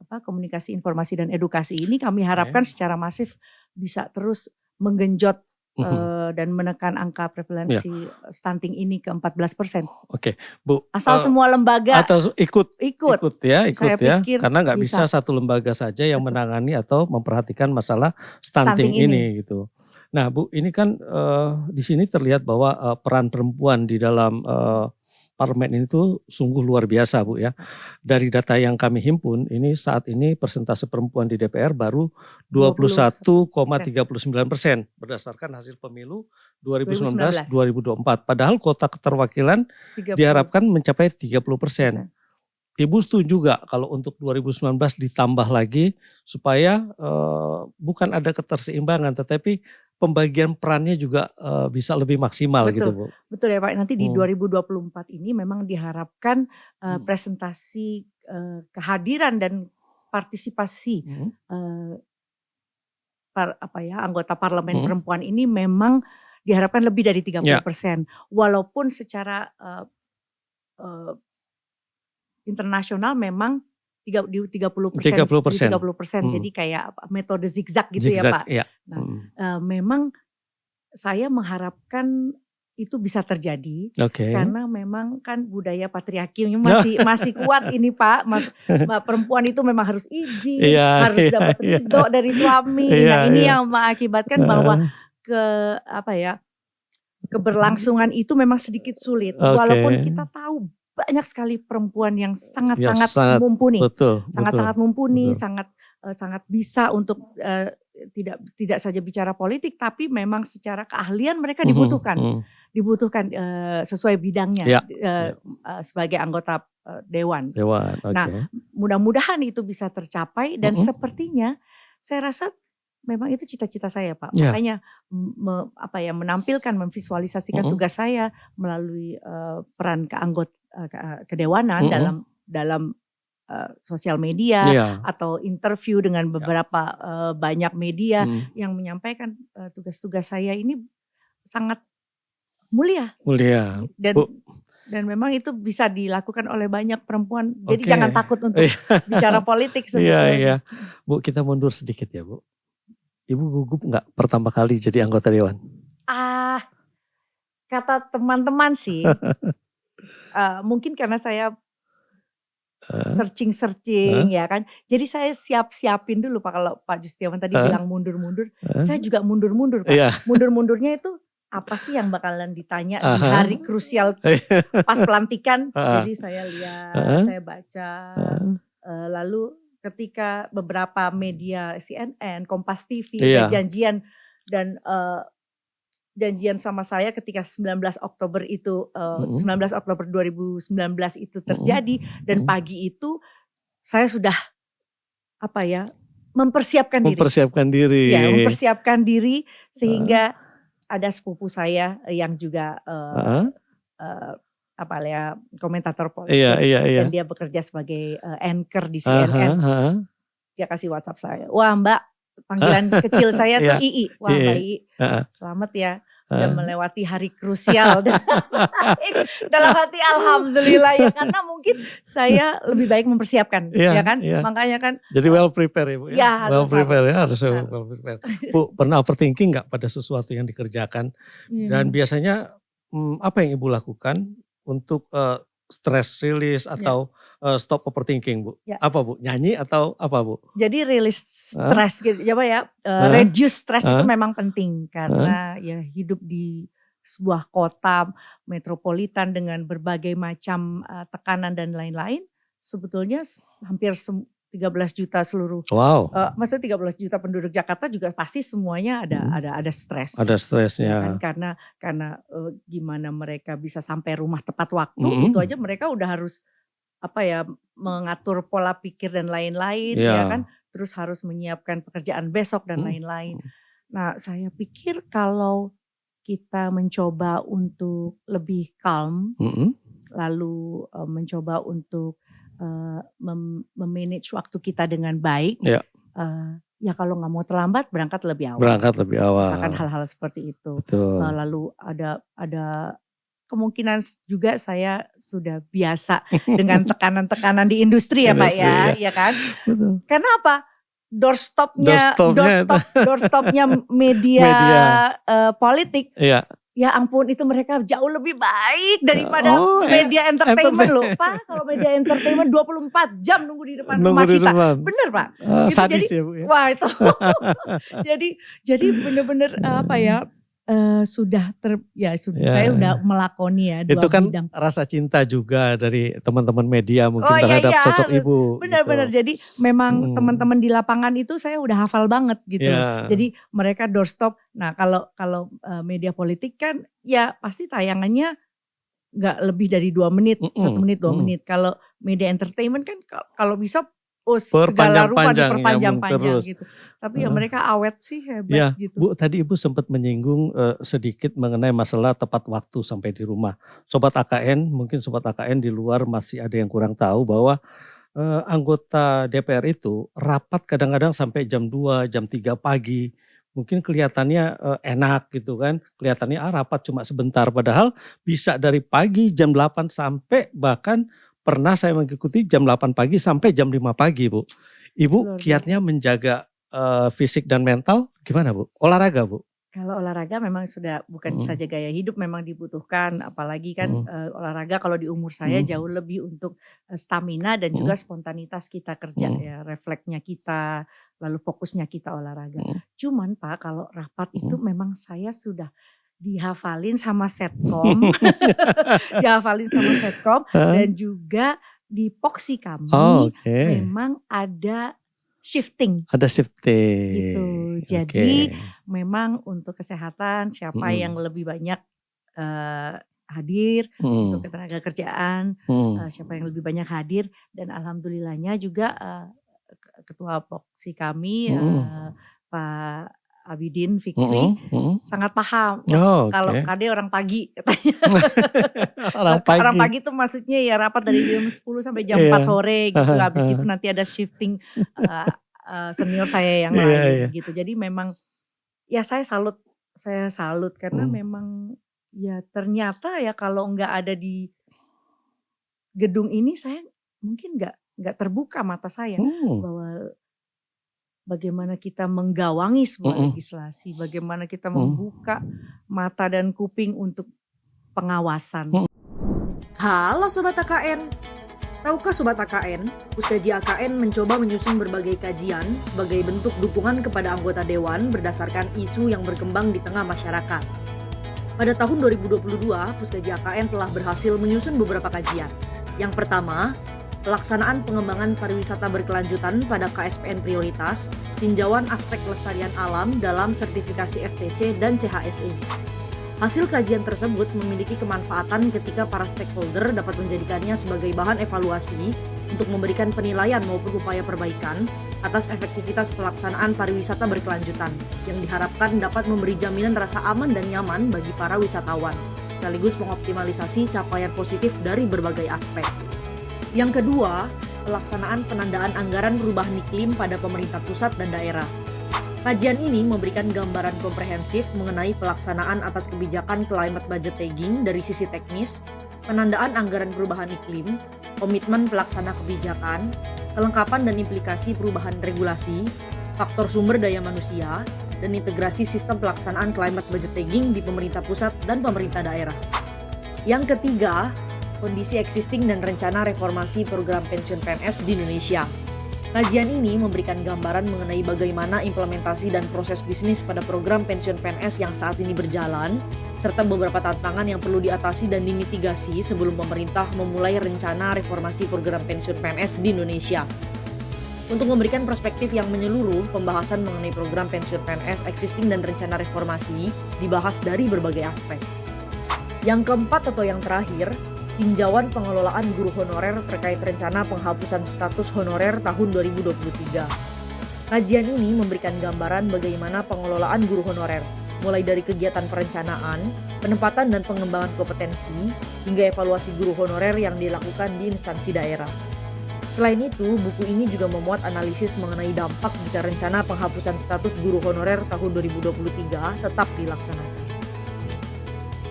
komunikasi informasi dan edukasi ini kami harapkan secara masif bisa terus menggenjot dan menekan angka prevalensi stunting ini ke 14%. Oke, Bu. Asal semua lembaga ikut ya. Karena nggak bisa satu lembaga saja yang menangani atau memperhatikan masalah stunting ini gitu. Nah, Bu, ini kan di sini terlihat bahwa peran perempuan di dalam parlemen ini tuh sungguh luar biasa, Bu ya. Dari data yang kami himpun, ini saat ini persentase perempuan di DPR baru 21,39% berdasarkan hasil pemilu 2019-2024. Padahal kuota keterwakilan diharapkan mencapai 30%. Ibu setuju gak kalau untuk 2019 ditambah lagi supaya bukan ada keterseimbangan tetapi pembagian perannya juga bisa lebih maksimal gitu, Bu. Betul ya Pak, nanti di 2024 ini memang diharapkan presentasi kehadiran dan partisipasi anggota parlemen perempuan ini memang diharapkan lebih dari 30%. Walaupun secara internasional memang di 30%. Jadi kayak metode zigzag gitu ya Pak. Nah, memang saya mengharapkan itu bisa terjadi Oke. karena memang kan budaya patriarkinya masih kuat ini Pak. Perempuan itu memang harus izin, Iya, harus iya, dapat iya. ridho dari suami. Iya, Nah ini iya. yang mengakibatkan bahwa keberlangsungan itu memang sedikit sulit. Oke. Walaupun kita tahu banyak sekali perempuan yang Yang sangat-sangat sangat mumpuni, betul. sangat-sangat mumpuni, betul. sangat bisa untuk tidak saja bicara politik, tapi memang secara keahlian mereka dibutuhkan sesuai bidangnya Ya. sebagai anggota dewan. Dewan, oke. Nah, mudah-mudahan itu bisa tercapai dan sepertinya saya rasa memang itu cita-cita saya Pak. Ya. Makanya menampilkan, memvisualisasikan tugas saya melalui peran kedewanan dalam sosial media atau interview dengan beberapa banyak media yang menyampaikan tugas-tugas saya ini sangat mulia. Dan memang itu bisa dilakukan oleh banyak perempuan. Jadi jangan takut untuk bicara politik sebetulnya. Iya. Bu, kita mundur sedikit ya Bu. Ibu gugup nggak pertama kali jadi anggota dewan? Kata teman-teman sih, mungkin karena saya searching ya kan. Jadi saya siapin dulu Pak, kalau Pak Justiawan tadi bilang mundur-mundur, saya juga mundur-mundur Pak. Iya. Mundur-mundurnya itu apa sih yang bakalan ditanya di hari krusial pas pelantikan. Jadi saya lihat, saya baca, lalu ketika beberapa media CNN, Kompas TV janjian sama saya ketika 19 Oktober itu 19 Oktober 2019 itu terjadi dan pagi itu saya sudah mempersiapkan diri. Ya, mempersiapkan diri sehingga ada sepupu saya yang juga komentator politik dan dia bekerja sebagai anchor di CNN. Dia kasih WhatsApp saya, "Wah Mbak, panggilan kecil saya tuh Ii. Wah Mbak Ii, selamat ya udah melewati hari krusial." Dalam hati alhamdulillah ya, karena mungkin saya lebih baik mempersiapkan ya kan. Makanya kan. Jadi well prepare ya Bu ya. Well prepare ya, harus Nah. well prepare. Bu, pernah overthinking nggak pada sesuatu yang dikerjakan? Dan biasanya apa yang Ibu lakukan untuk stress release atau stop overthinking Bu? Apa Bu? Nyanyi atau apa Bu? Jadi release stress gitu ya, reduce stress itu memang penting karena ya hidup di sebuah kota metropolitan dengan berbagai macam tekanan dan lain-lain, sebetulnya hampir 13 juta seluruh. Wow. Maksudnya 13 juta penduduk Jakarta juga pasti semuanya ada stres. Ada stresnya. Ya kan? Karena gimana mereka bisa sampai rumah tepat waktu, itu aja mereka udah harus mengatur pola pikir dan lain-lain ya kan. Terus harus menyiapkan pekerjaan besok dan lain-lain. Nah, saya pikir kalau kita mencoba untuk lebih calm, lalu mencoba untuk memanage waktu kita dengan baik, ya kalau nggak mau terlambat berangkat lebih awal. Misalkan hal-hal seperti itu. Lalu ada kemungkinan juga saya sudah biasa dengan tekanan-tekanan di industri ya Pak ya kan. Karena apa? Doorstopnya media politik. Ya ampun, itu mereka jauh lebih baik daripada media entertainment loh Pak. Kalau media entertainment 24 jam nunggu di depan rumah kita. Bener Pak. Sadis ya Bu ya. Wah itu. jadi bener-bener saya udah melakoni ya itu kan bidang. Rasa cinta juga dari teman-teman media mungkin terhadap sosok Ibu. Benar-benar gitu. Jadi memang teman-teman di lapangan itu saya udah hafal banget gitu. Jadi mereka doorstop. Nah kalau media politik kan ya pasti tayangannya nggak lebih dari 2 menit, 1 menit 2 menit. Kalau media entertainment kan kalau bisa segala rupa diperpanjang-panjang gitu. Tapi ya mereka awet sih, hebat gitu. Bu, tadi Ibu sempat menyinggung sedikit mengenai masalah tepat waktu sampai di rumah. Sobat AKN, mungkin Sobat AKN di luar masih ada yang kurang tahu bahwa anggota DPR itu rapat kadang-kadang sampai jam 2, jam 3 pagi. Mungkin kelihatannya enak gitu kan. Kelihatannya rapat cuma sebentar. Padahal bisa dari pagi jam 8 sampai bahkan pernah saya mengikuti jam 8 pagi sampai jam 5 pagi Bu. Ibu kiatnya menjaga fisik dan mental gimana Bu? Olahraga Bu? Kalau olahraga memang sudah bukan Mhm. saja gaya hidup, memang dibutuhkan, apalagi kan, Mhm. olahraga kalau di umur saya Mhm. jauh lebih untuk, stamina dan juga Mhm. spontanitas kita kerja Mhm. ya, refleksnya kita, lalu fokusnya kita olahraga. Mhm. Cuman Pak, kalau rapat itu Mhm. memang saya sudah dihafalin sama setkom, dihafalin sama setkom Heeh. dan juga di Poksi Oh, kami oke. memang ada shifting. Ada Gitu. shifting, oke. Jadi memang untuk kesehatan siapa yang Mhm. lebih banyak, eee, hadir, untuk Mhm. ketenaga kerjaan, Mhm. siapa yang lebih banyak hadir dan alhamdulillahnya juga, ketua Poksi kami, Mhm. Pak Abidin Fikri Mhm. Mhm. sangat paham, wah Oh, kalau oke. KD orang pagi katanya. Orang Orang pagi. pagi tuh maksudnya ya rapat dari jam 10 sampai jam 4 Iya. sore gitu, Heeh, habis gitu heeh. nanti ada shifting, eee senior saya yang Iya, iya. lain gitu. Jadi memang ya saya salut karena Mhm. memang ya ternyata ya kalau nggak ada di gedung ini saya mungkin nggak terbuka mata saya Hmm. bahwa bagaimana kita menggawangi sebuah Mhm. legislasi, bagaimana kita Mhm. membuka mata dan kuping untuk pengawasan. Mhm. Halo Sobat AKN, tahukah Sobat AKN, Puskaji AKN mencoba menyusun berbagai kajian sebagai bentuk dukungan kepada anggota Dewan berdasarkan isu yang berkembang di tengah masyarakat. Pada tahun 2022, Puskaji AKN telah berhasil menyusun beberapa kajian. Yang pertama, pelaksanaan pengembangan pariwisata berkelanjutan pada KSPN prioritas, tinjauan aspek kelestarian alam dalam sertifikasi STC dan CHSE. Hasil kajian tersebut memiliki kemanfaatan ketika para stakeholder dapat menjadikannya sebagai bahan evaluasi untuk memberikan penilaian maupun upaya perbaikan atas efektivitas pelaksanaan pariwisata berkelanjutan yang diharapkan dapat memberi jaminan rasa aman dan nyaman bagi para wisatawan, sekaligus mengoptimalisasi capaian positif dari berbagai aspek. Yang kedua, pelaksanaan penandaan anggaran perubahan iklim pada pemerintah pusat dan daerah. Kajian ini memberikan gambaran komprehensif mengenai pelaksanaan atas kebijakan climate budgeting dari sisi teknis, penandaan anggaran perubahan iklim, komitmen pelaksana kebijakan, kelengkapan dan implikasi perubahan regulasi, faktor sumber daya manusia, dan integrasi sistem pelaksanaan climate budgeting di pemerintah pusat dan pemerintah daerah. Yang ketiga, kondisi existing dan rencana reformasi program pensiun PNS di Indonesia. Kajian ini memberikan gambaran mengenai bagaimana implementasi dan proses bisnis pada program pensiun PNS yang saat ini berjalan, serta beberapa tantangan yang perlu diatasi dan dimitigasi sebelum pemerintah memulai rencana reformasi program pensiun PNS di Indonesia. Untuk memberikan perspektif yang menyeluruh, pembahasan mengenai program pensiun PNS existing dan rencana reformasi dibahas dari berbagai aspek. Yang keempat atau yang terakhir, tinjauan pengelolaan guru honorer terkait rencana penghapusan status honorer tahun 2023. Kajian ini memberikan gambaran bagaimana pengelolaan guru honorer, mulai dari kegiatan perencanaan, penempatan dan pengembangan kompetensi, hingga evaluasi guru honorer yang dilakukan di instansi daerah. Selain itu, buku ini juga memuat analisis mengenai dampak jika rencana penghapusan status guru honorer tahun 2023 tetap dilaksanakan.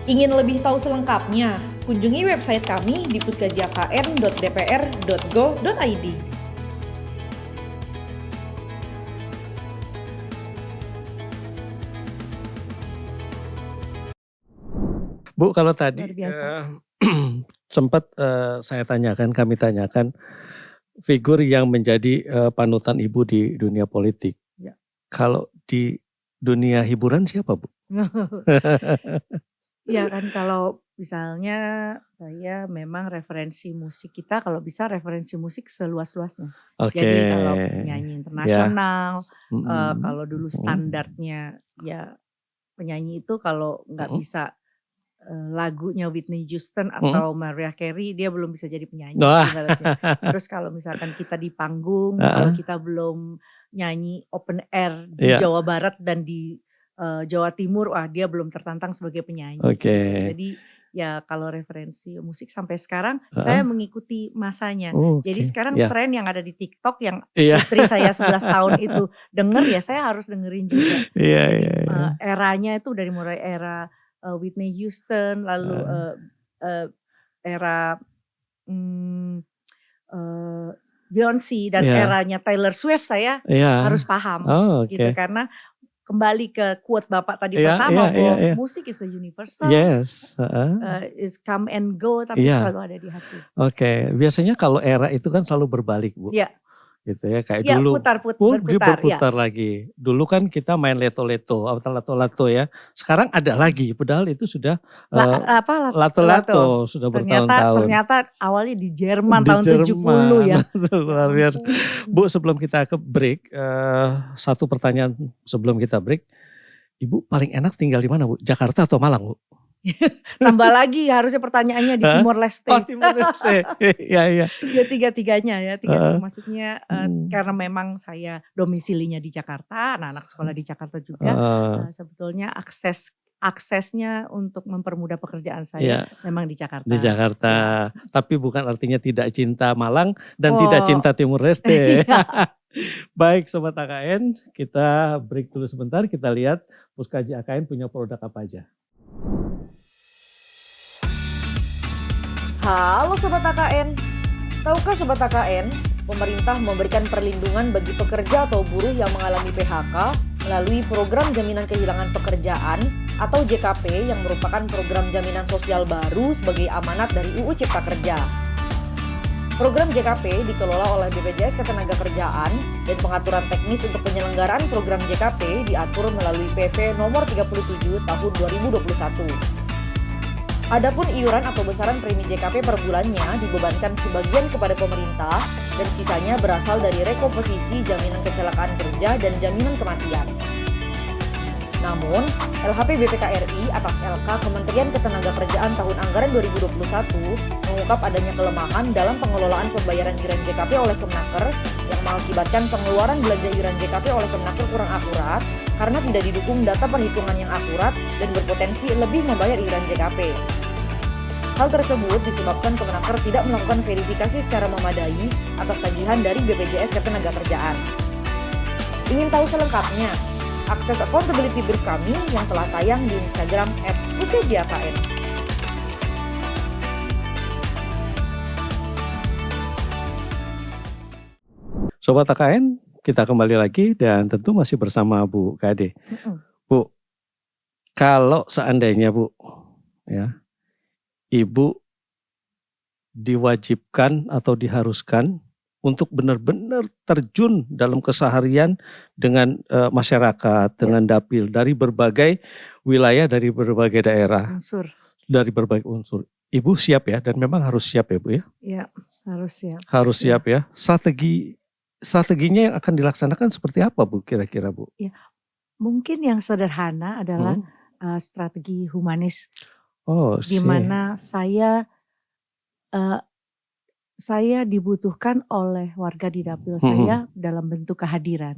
Ingin lebih tahu selengkapnya? Kunjungi website kami di puskajiakn.dpr.go.id. Bu, kalau tadi Luar biasa. sempat kami tanyakan figur yang menjadi panutan Ibu di dunia politik. Ya. Kalau di dunia hiburan siapa, Bu? Iya kan kalau misalnya saya memang referensi musik kita kalau bisa referensi musik seluas-luasnya. Oke. Jadi kalau penyanyi Ya. internasional, Mhm. kalau dulu Mhm. standarnya ya penyanyi itu kalau nggak Mhm. bisa lagunya Whitney Houston Mhm. atau Mariah Carey dia belum bisa jadi penyanyi Wah. ibaratnya. Terus kalau misalkan kita di panggung, kalau Heeh. kita belum nyanyi open air di Iya. Jawa Barat dan di Jawa Timur, wah dia belum tertantang sebagai penyanyi gitu. Oke. Jadi ya kalau referensi musik sampai sekarang Heeh. saya mengikuti masanya. Jadi Oke. sekarang Ya. tren yang ada di TikTok yang Iya. putri saya 11 tahun itu denger ya saya harus dengerin juga. Iya, Jadi iya, iya. eranya itu dari mulai era Whitney Houston lalu era Beyoncé dan Iya. eranya Taylor Swift saya Iya. harus paham Oh, gitu oke. karena kembali ke quote Bapak tadi Iya, pertama, iya, bahwa iya. musik is a universal, Yes. it's come and go, tapi Iya. selalu ada di hati. Oke, biasanya kalau era itu kan selalu berbalik, Bu. Iya. Gitu ya, kayak Ya, dulu berputar, ya. lagi. Dulu kan kita main leto-leto atau lato-lato ya. Sekarang ada lagi, padahal itu sudah lato-lato sudah bertahun-tahun. Ternyata awalnya di Jerman Di tahun 70 ya. Luar biasa. Bu, sebelum kita ke break, satu pertanyaan sebelum kita break. Ibu paling enak tinggal di mana, Bu? Jakarta atau Malang, Bu? Tambah lagi harusnya pertanyaannya di Timor Leste. Oh, Timor Leste. Iya. Ya tiga-tiganya ya. Maksudnya karena memang saya domisilinya di Jakarta, anak-anak sekolah di Jakarta juga. Sebetulnya aksesnya untuk mempermudah pekerjaan saya memang di Jakarta. Di Jakarta. Tapi bukan artinya tidak cinta Malang dan tidak cinta Timor Leste. Baik Sobat AKN, kita break dulu sebentar. Kita lihat Puskaji AKN punya produk apa aja. Halo Sobat AKN, tahukah Sobat AKN, pemerintah memberikan perlindungan bagi pekerja atau buruh yang mengalami PHK melalui program jaminan kehilangan pekerjaan atau JKP yang merupakan program jaminan sosial baru sebagai amanat dari UU Cipta Kerja. Program JKP dikelola oleh BPJS Ketenagakerjaan dan pengaturan teknis untuk penyelenggaraan program JKP diatur melalui PP nomor 37 tahun 2021. Adapun iuran atau besaran premi JKP per bulannya dibebankan sebagian kepada pemerintah dan sisanya berasal dari rekomposisi jaminan kecelakaan kerja dan jaminan kematian. Namun, LHP BPK RI atas LK Kementerian Ketenagakerjaan tahun anggaran 2021 mengungkap adanya kelemahan dalam pengelolaan pembayaran iuran JKP oleh Kemenaker yang mengakibatkan pengeluaran belanja iuran JKP oleh Kemenaker kurang akurat karena tidak didukung data perhitungan yang akurat dan berpotensi lebih membayar iuran JKP. Hal tersebut disebabkan Kemenaker tidak melakukan verifikasi secara memadai atas tagihan dari BPJS Ketenagakerjaan. Ingin tahu selengkapnya? Akses accountability brief kami yang telah tayang di Instagram @puskajiakn. Sobat AKN, kita kembali lagi dan tentu masih bersama Bu Kade. Bu, kalau seandainya Bu, ya, Ibu diwajibkan atau diharuskan untuk benar-benar terjun dalam keseharian dengan masyarakat, dengan dapil dari berbagai wilayah, dari berbagai daerah, dari berbagai unsur. Ibu siap ya, dan memang harus siap ya Bu ya? Iya, harus siap. Harus siap ya. Strateginya yang akan dilaksanakan seperti apa Bu kira-kira Bu? Ya, mungkin yang sederhana adalah strategi humanis. Di mana saya dibutuhkan oleh warga di dapil saya dalam bentuk kehadiran.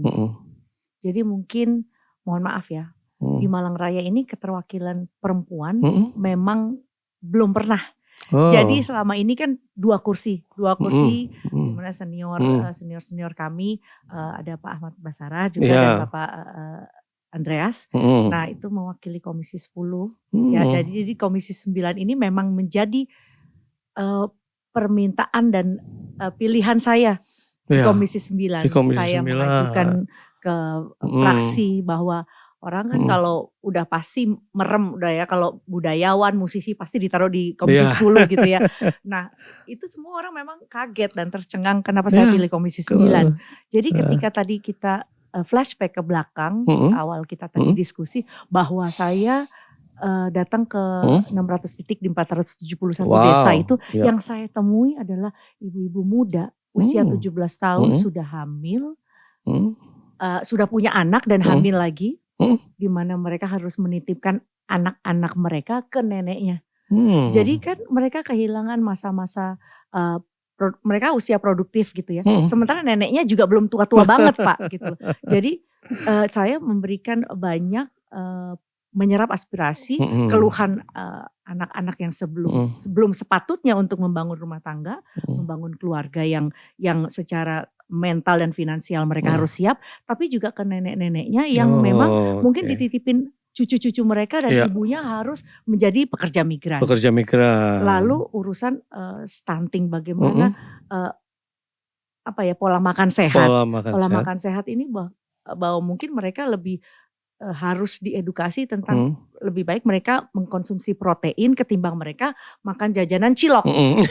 Jadi mungkin, mohon maaf ya, di Malang Raya ini keterwakilan perempuan memang belum pernah. Jadi selama ini kan dua kursi, di mana senior kami ada Pak Ahmad Basara juga dan Bapak Andreas. Nah itu mewakili Komisi 10. Ya, jadi Komisi 9 ini memang menjadi permintaan dan pilihan saya di Komisi 9. Saya mengajukan ke fraksi bahwa orang kan kalau udah pasti merem udah ya, kalau budayawan, musisi pasti ditaruh di Komisi 10 gitu ya. Nah itu semua orang memang kaget dan tercengang kenapa saya pilih Komisi 9. Jadi ketika tadi kita flashback ke belakang, awal kita tadi diskusi bahwa saya datang ke 600 titik di 471 desa itu, yang saya temui adalah ibu-ibu muda usia 17 tahun sudah hamil, sudah punya anak dan hamil lagi, di mana mereka harus menitipkan anak-anak mereka ke neneknya. Jadi kan mereka kehilangan masa-masa mereka usia produktif gitu ya. Sementara neneknya juga belum tua-tua banget Pak gitu. Jadi saya memberikan banyak menyerap aspirasi, keluhan anak-anak yang sebelum sepatutnya untuk membangun rumah tangga, membangun keluarga yang secara mental dan finansial mereka harus siap, tapi juga ke nenek-neneknya yang memang mungkin dititipin cucu-cucu mereka dan ibunya harus menjadi pekerja migran. Lalu urusan stunting bagaimana pola makan sehat. Pola makan sehat ini bahwa mungkin mereka lebih harus diedukasi tentang lebih baik mereka mengkonsumsi protein ketimbang mereka makan jajanan cilok.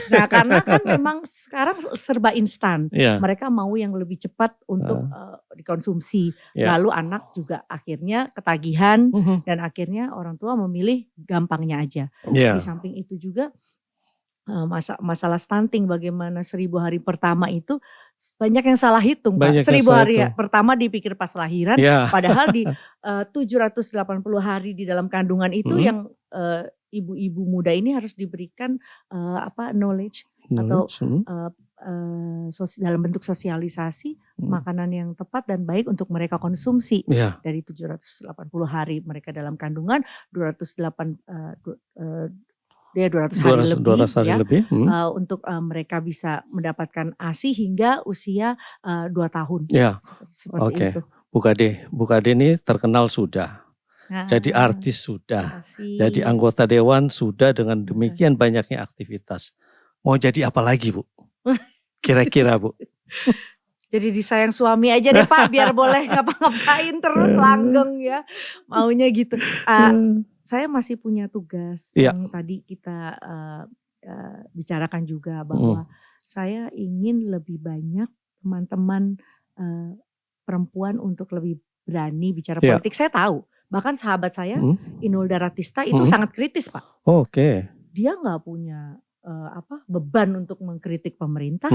Nah, karena kan memang sekarang serba instan. Iya. Mereka mau yang lebih cepat untuk dikonsumsi. Ya. Lalu anak juga akhirnya ketagihan dan akhirnya orang tua memilih gampangnya aja. Iya. Di samping itu juga masalah stunting, bagaimana 1000 hari pertama itu banyak yang salah hitung, Banyak Pak. yang 1000 salah hari hitung. pertama dipikir pas lahiran, Ya. padahal di 780 hari di dalam kandungan itu yang ibu-ibu muda ini harus diberikan knowledge atau dalam bentuk sosialisasi makanan yang tepat dan baik untuk mereka konsumsi. Ya. Dari 780 hari mereka dalam kandungan, 200 hari lebih, 200 hari ya, lebih. untuk mereka bisa mendapatkan ASI hingga usia 2 tahun. Ya. Seperti itu. Bu Kade ini terkenal sudah. Jadi artis sudah. Jadi anggota dewan sudah, dengan demikian banyaknya aktivitas. Mau jadi apa lagi, Bu? Kira-kira, Bu? Jadi disayang suami aja deh, Pak, biar boleh ngapa-ngapain terus langgeng ya. Maunya gitu. Saya masih punya tugas yang tadi kita bicarakan juga, bahwa saya ingin lebih banyak teman-teman perempuan untuk lebih berani bicara politik. Saya tahu, bahkan sahabat saya Inul Daratista itu sangat kritis, Pak. Oke. Dia nggak punya beban untuk mengkritik pemerintah,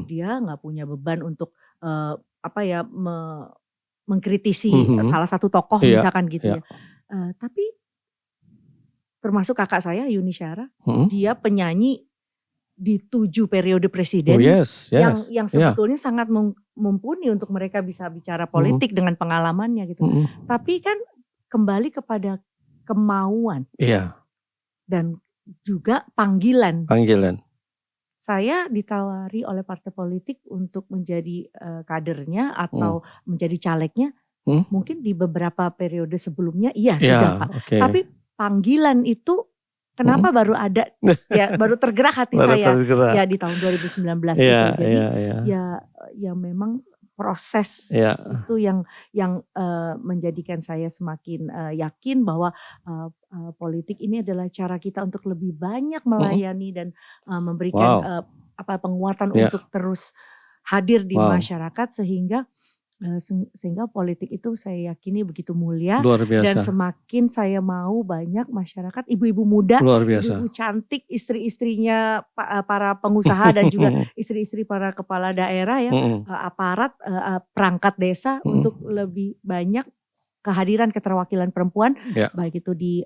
dia nggak punya beban untuk mengkritisi salah satu tokoh misalkan gitu ya. Tapi termasuk kakak saya Yuni Syara, dia penyanyi di 7 periode presiden, yang sebetulnya sangat mumpuni untuk mereka bisa bicara politik dengan pengalamannya gitu. Tapi kan kembali kepada kemauan dan juga panggilan. Saya ditawari oleh partai politik untuk menjadi kadernya atau menjadi calegnya. Mungkin di beberapa periode sebelumnya sudah, Pak. Tapi panggilan itu kenapa baru ada ya, baru tergerak hati saya ya di tahun 2019 itu. Jadi ya memang proses itu yang menjadikan saya semakin yakin bahwa politik ini adalah cara kita untuk lebih banyak melayani dan memberikan penguatan untuk terus hadir di masyarakat, sehingga politik itu saya yakini begitu mulia. Luar biasa. Dan semakin saya mau banyak masyarakat, ibu-ibu muda, ibu-ibu cantik, istri-istrinya para pengusaha dan juga istri-istri para kepala daerah ya, aparat, perangkat desa untuk lebih banyak kehadiran keterwakilan perempuan, baik itu di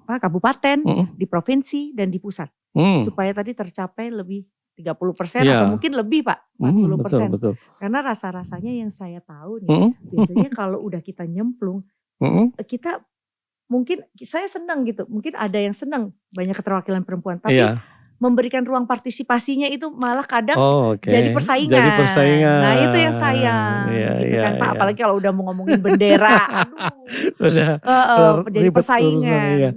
kabupaten, di provinsi dan di pusat, supaya tadi tercapai lebih 30% atau mungkin lebih, Pak, 40%. Betul. Karena rasa-rasanya yang saya tahu nih, biasanya kalau udah kita nyemplung, kita mungkin, saya senang gitu, mungkin ada yang senang banyak keterwakilan perempuan, tapi memberikan ruang partisipasinya itu malah kadang jadi persaingan. Nah itu yang sayang, gitu kan, Pak. Apalagi kalau udah mau ngomongin bendera, jadi persaingan.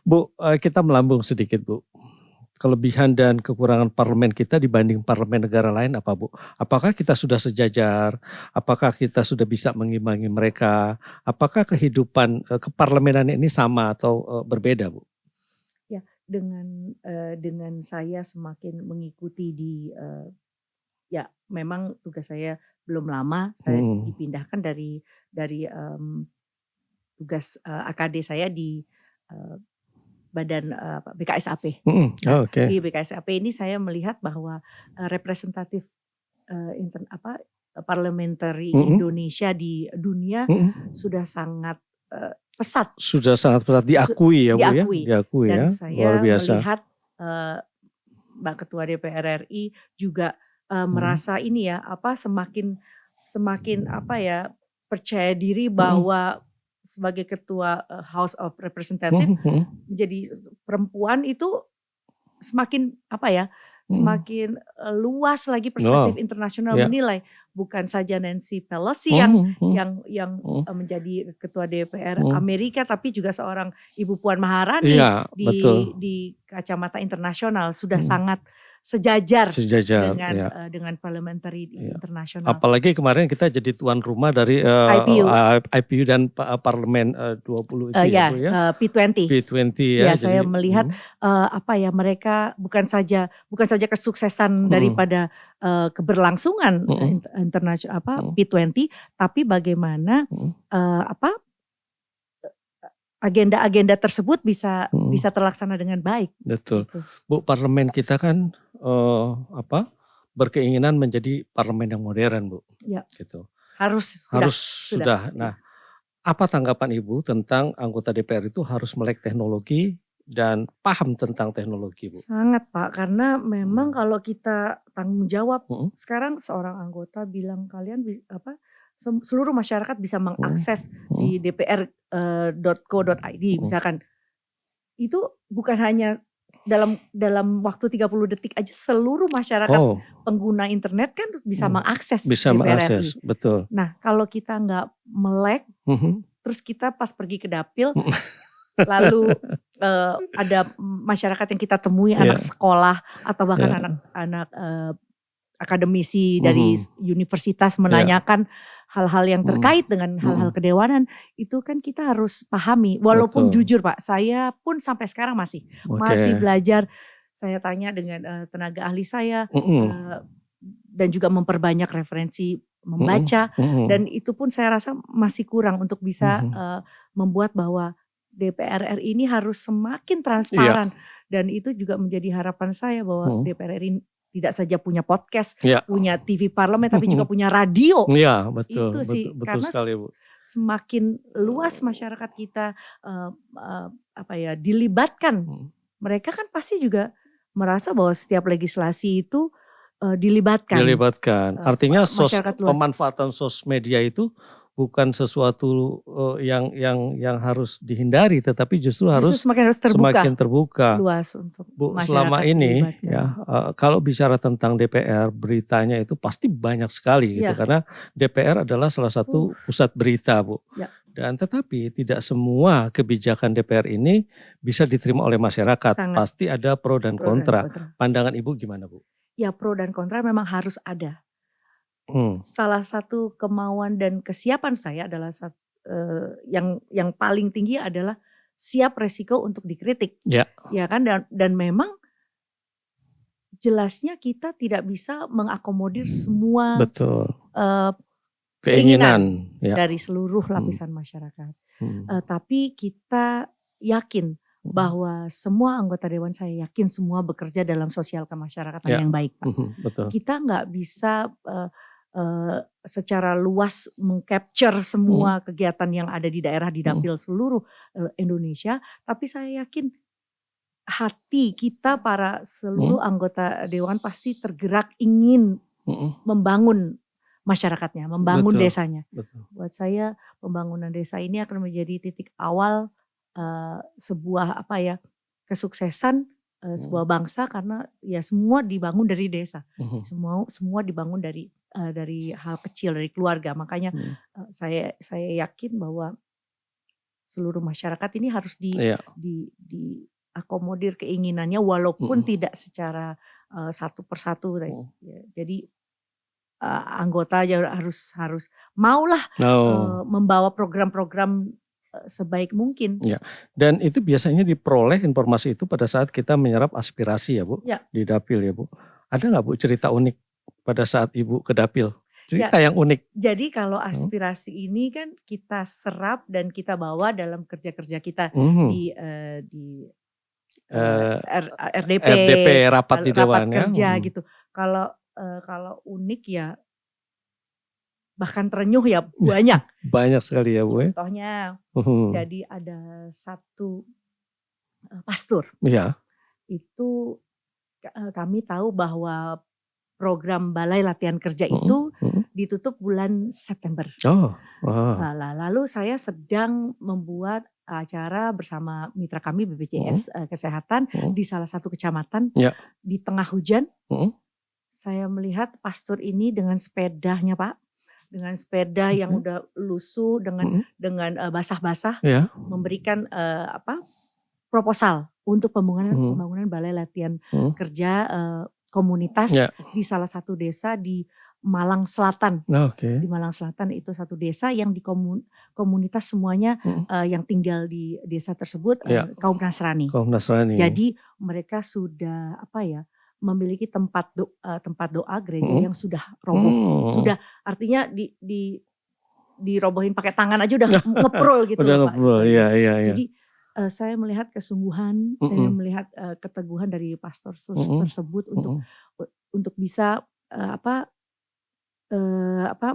Bu, kita melambung sedikit, Bu. Kelebihan dan kekurangan parlemen kita dibanding parlemen negara lain apa, Bu? Apakah kita sudah sejajar? Apakah kita sudah bisa mengimbangi mereka? Apakah kehidupan keparlemenan ini sama atau berbeda, Bu? Ya, dengan saya semakin mengikuti ya memang tugas saya belum lama, saya dipindahkan dari tugas AKD saya di Badan BKSAP. Di BKSAP ini saya melihat bahwa representatif parliamentary Indonesia di dunia sudah sangat pesat. Sudah sangat pesat, diakui ya, Bu, ya? Diakui dan ya. saya Luar biasa. melihat Mbak Ketua DPR RI juga merasa ini ya, semakin percaya diri bahwa sebagai ketua House of Representatives menjadi perempuan itu semakin semakin luas lagi perspektif internasional menilai, bukan saja Nancy Pelosi yang menjadi ketua DPR Amerika, tapi juga seorang Ibu Puan Maharani di kacamata internasional sudah sangat sejajar Sejajar, dengan ya. Dengan parliamentary Iya. internasional. Apalagi kemarin kita jadi tuan rumah dari IPU. IPU dan parlemen 20 itu ya Bu ya. P20. P20 ya. Ya, saya jadi, melihat mereka bukan saja kesuksesan daripada keberlangsungan internasional P20, tapi bagaimana agenda-agenda tersebut bisa terlaksana dengan baik. Betul. Gitu. Bu, parlemen kita kan berkeinginan menjadi parlemen yang modern, Bu. Ya. Gitu. Harus sudah. Nah, apa tanggapan Ibu tentang anggota DPR itu harus melek teknologi dan paham tentang teknologi, Bu? Sangat, Pak, karena memang kalau kita tanggung jawab, sekarang seorang anggota bilang kalian seluruh masyarakat bisa mengakses di dpr.co.id misalkan. Itu bukan hanya dalam waktu 30 detik aja, seluruh masyarakat pengguna internet kan bisa mengakses DPR RI. Betul. Nah, kalau kita nggak melek, terus kita pas pergi ke dapil, lalu ada masyarakat yang kita temui, anak sekolah atau bahkan anak-anak akademisi dari universitas menanyakan hal-hal yang terkait dengan hal-hal kedewanan, itu kan kita harus pahami. Walaupun jujur Pak, saya pun sampai sekarang masih belajar. Saya tanya dengan tenaga ahli saya dan juga memperbanyak referensi membaca, dan itu pun saya rasa masih kurang untuk bisa membuat bahwa DPR RI ini harus semakin transparan, dan itu juga menjadi harapan saya bahwa DPR RI tidak saja punya podcast, punya TV parlemen, tapi juga punya radio. Iya, betul. Itu sih, betul karena sekali, Bu. Semakin luas masyarakat kita dilibatkan, mereka kan pasti juga merasa bahwa setiap legislasi itu dilibatkan. Artinya pemanfaatan sosmedia itu bukan sesuatu yang harus dihindari, tetapi justru semakin terbuka. Luas untuk Bu, masyarakat selama ini dilibatkan. kalau bicara tentang DPR, beritanya itu pasti banyak sekali gitu, karena DPR adalah salah satu pusat berita, Bu. Dan tetapi tidak semua kebijakan DPR ini bisa diterima oleh masyarakat. Pasti ada pro dan kontra. Pandangan Ibu gimana, Bu? Ya, pro dan kontra memang harus ada. Salah satu kemauan dan kesiapan saya adalah yang paling tinggi adalah siap resiko untuk dikritik, ya kan, dan memang jelasnya kita tidak bisa mengakomodir semua keinginan dari seluruh lapisan masyarakat. Tapi kita yakin bahwa semua anggota dewan, saya yakin semua bekerja dalam sosial kemasyarakatan yang baik, Pak. Kita nggak bisa secara luas mengcapture semua kegiatan yang ada di daerah, di dapil seluruh Indonesia, tapi saya yakin hati kita para seluruh anggota dewan pasti tergerak ingin membangun masyarakatnya, membangun desanya. Buat saya pembangunan desa ini akan menjadi titik awal sebuah kesuksesan sebuah bangsa, karena ya semua dibangun dari desa, semua dibangun dari hal kecil, dari keluarga. Makanya saya yakin bahwa seluruh masyarakat ini harus diakomodir keinginannya, walaupun tidak secara satu persatu. Jadi anggota harus maulah membawa program-program sebaik mungkin. Ya. Dan itu biasanya diperoleh informasi itu pada saat kita menyerap aspirasi ya Bu, di dapil ya Bu. Ada nggak Bu cerita unik pada saat Ibu ke dapil? Cerita yang unik. Jadi kalau aspirasi ini kan kita serap dan kita bawa dalam kerja-kerja kita di RDP, rapat di dewan kerja gitu. Kalau unik ya bahkan terenyuh ya banyak. Banyak sekali ya Bu. Contohnya jadi ada satu pastor. Iya. Itu kami tahu bahwa program Balai Latihan Kerja itu ditutup bulan September. Nah, lalu saya sedang membuat acara bersama mitra kami BPJS Kesehatan di salah satu kecamatan di tengah hujan. Saya melihat pastor ini dengan sepedanya Pak, dengan sepeda yang udah lusuh, dengan basah-basah, memberikan proposal untuk pembangunan Balai Latihan Kerja komunitas Ya. di salah satu desa di Malang Selatan. Oke. Di Malang Selatan itu satu desa yang di komunitas semuanya yang tinggal di desa tersebut Ya. kaum Nasrani. Kaum Nasrani. Jadi mereka sudah memiliki tempat doa gereja yang sudah roboh. Sudah artinya dirobohin pakai tangan aja udah ngeprol gitu Udah loh, Pak. ngeprol, iya. Jadi saya melihat kesungguhan, saya melihat keteguhan dari pastor tersebut untuk bisa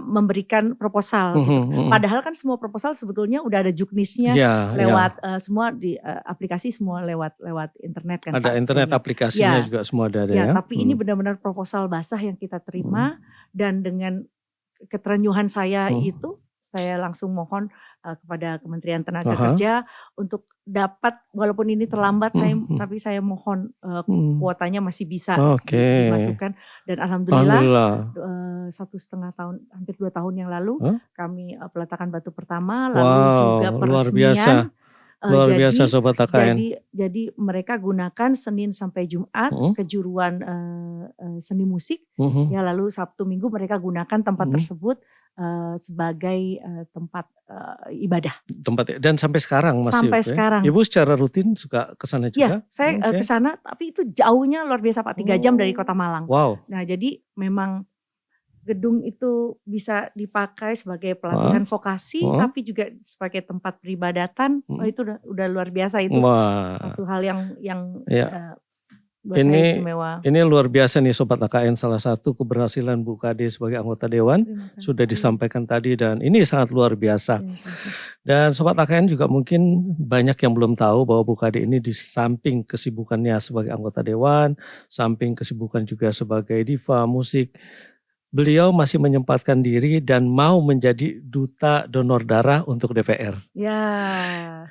memberikan proposal. Gitu. Padahal kan semua proposal sebetulnya udah ada juknisnya lewat semua di aplikasi, semua lewat internet kan. Ada Pak, internet sebetulnya. aplikasinya juga semua ada ya. Tapi ini benar-benar proposal basah yang kita terima dan dengan keterenyuhan saya itu saya langsung mohon kepada Kementerian Tenaga Kerja untuk dapat, walaupun ini terlambat tapi saya mohon kuotanya masih bisa dimasukkan. Dan alhamdulillah 1,5 tahun, hampir 2 tahun yang lalu kami peletakan batu pertama, lalu juga peresmian. Luar biasa Sobat KKN. Jadi mereka gunakan Senin sampai Jumat kejuruan seni musik, ya, lalu Sabtu Minggu mereka gunakan tempat tersebut sebagai tempat ibadah. Dan sampai sekarang masih. Sampai sekarang. Ibu secara rutin suka ke sana juga? Ya, saya ke sana, tapi itu jauhnya luar biasa Pak, 3 jam dari Kota Malang. Wow. Nah, jadi memang gedung itu bisa dipakai sebagai pelatihan vokasi, tapi juga sebagai tempat peribadatan. Itu udah luar biasa itu. Satu hal yang buat saya istimewa. Ini luar biasa nih Sobat AKN, salah satu keberhasilan Bu Kade sebagai anggota Dewan sudah disampaikan tadi dan ini sangat luar biasa. Dan Sobat AKN juga mungkin banyak yang belum tahu bahwa Bu Kade ini di samping kesibukannya sebagai anggota Dewan, samping kesibukan juga sebagai diva musik, beliau masih menyempatkan diri dan mau menjadi duta donor darah untuk DPR. Ya.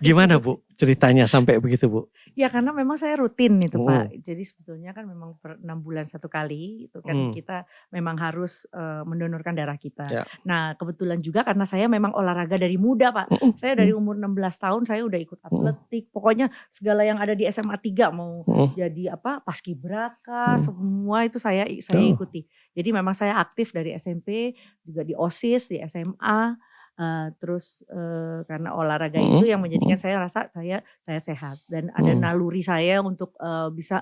Gimana Bu ceritanya sampai begitu Bu? Ya karena memang saya rutin itu Pak. Jadi sebetulnya kan memang per 6 bulan 1 kali itu kan kita memang harus mendonorkan darah kita. Ya. Nah kebetulan juga karena saya memang olahraga dari muda Pak. Saya dari umur 16 tahun saya udah ikut atletik. Pokoknya segala yang ada di SMA 3 mau jadi paskibraka semua itu saya ikuti. Jadi memang saya aktif dari SMP, juga di OSIS, di SMA. Terus karena olahraga itu yang menjadikan saya rasa saya sehat dan ada naluri saya untuk bisa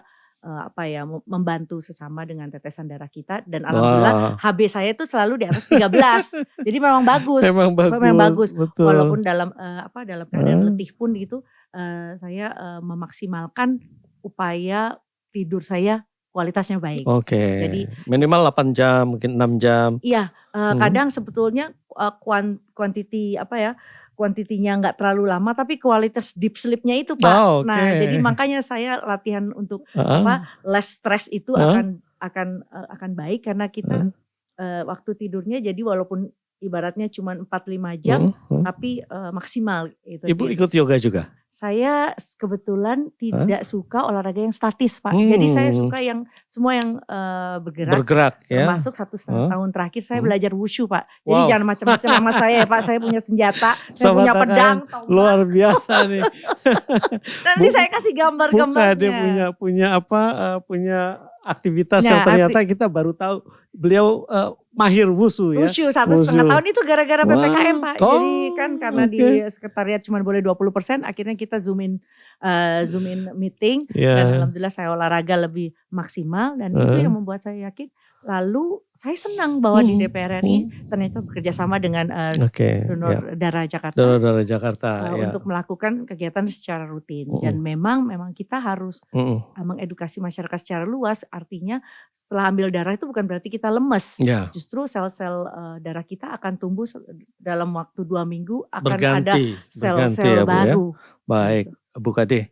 membantu sesama dengan tetesan darah kita dan alhamdulillah HB saya itu selalu di atas 13. Jadi memang bagus. Memang bagus. Betul. Walaupun dalam keadaan letih pun gitu saya memaksimalkan upaya tidur saya kualitasnya baik. Jadi minimal 8 jam, mungkin 6 jam. Iya, kadang sebetulnya kuantitinya nggak terlalu lama, tapi kualitas deep sleep-nya itu Pak. Nah, jadi makanya saya latihan untuk less stress itu akan baik karena kita waktu tidurnya jadi walaupun ibaratnya cuma 4-5 jam, tapi maksimal. Ibu ikut yoga juga? Saya kebetulan tidak suka olahraga yang statis Pak. Jadi saya suka yang semua yang bergerak ya. Termasuk 1,5 tahun terakhir saya belajar wushu Pak. Jadi jangan macam-macam sama saya ya Pak. Saya punya senjata, saya punya pedang. Luar biasa nih. Nanti saya kasih gambar-gambarnya. Dia punya aktivitas yang ternyata kita baru tahu. Beliau mahir wushu ya. Wushu 1,5 tahun itu gara-gara PPKM Pak. Jadi kan karena di sekretariat cuma boleh 20%, akhirnya kita zoom in meeting. Dan alhamdulillah saya olahraga lebih maksimal dan itu yang membuat saya yakin. Lalu saya senang bahwa di DPR RI ternyata bekerja sama dengan donor darah Jakarta. Donor darah Jakarta untuk melakukan kegiatan secara rutin. Dan memang kita harus mengedukasi masyarakat secara luas. Artinya setelah ambil darah itu bukan berarti kita lemes. Justru sel-sel darah kita akan tumbuh dalam waktu 2 minggu akan ada sel-sel baru. Baik, Bu Kade.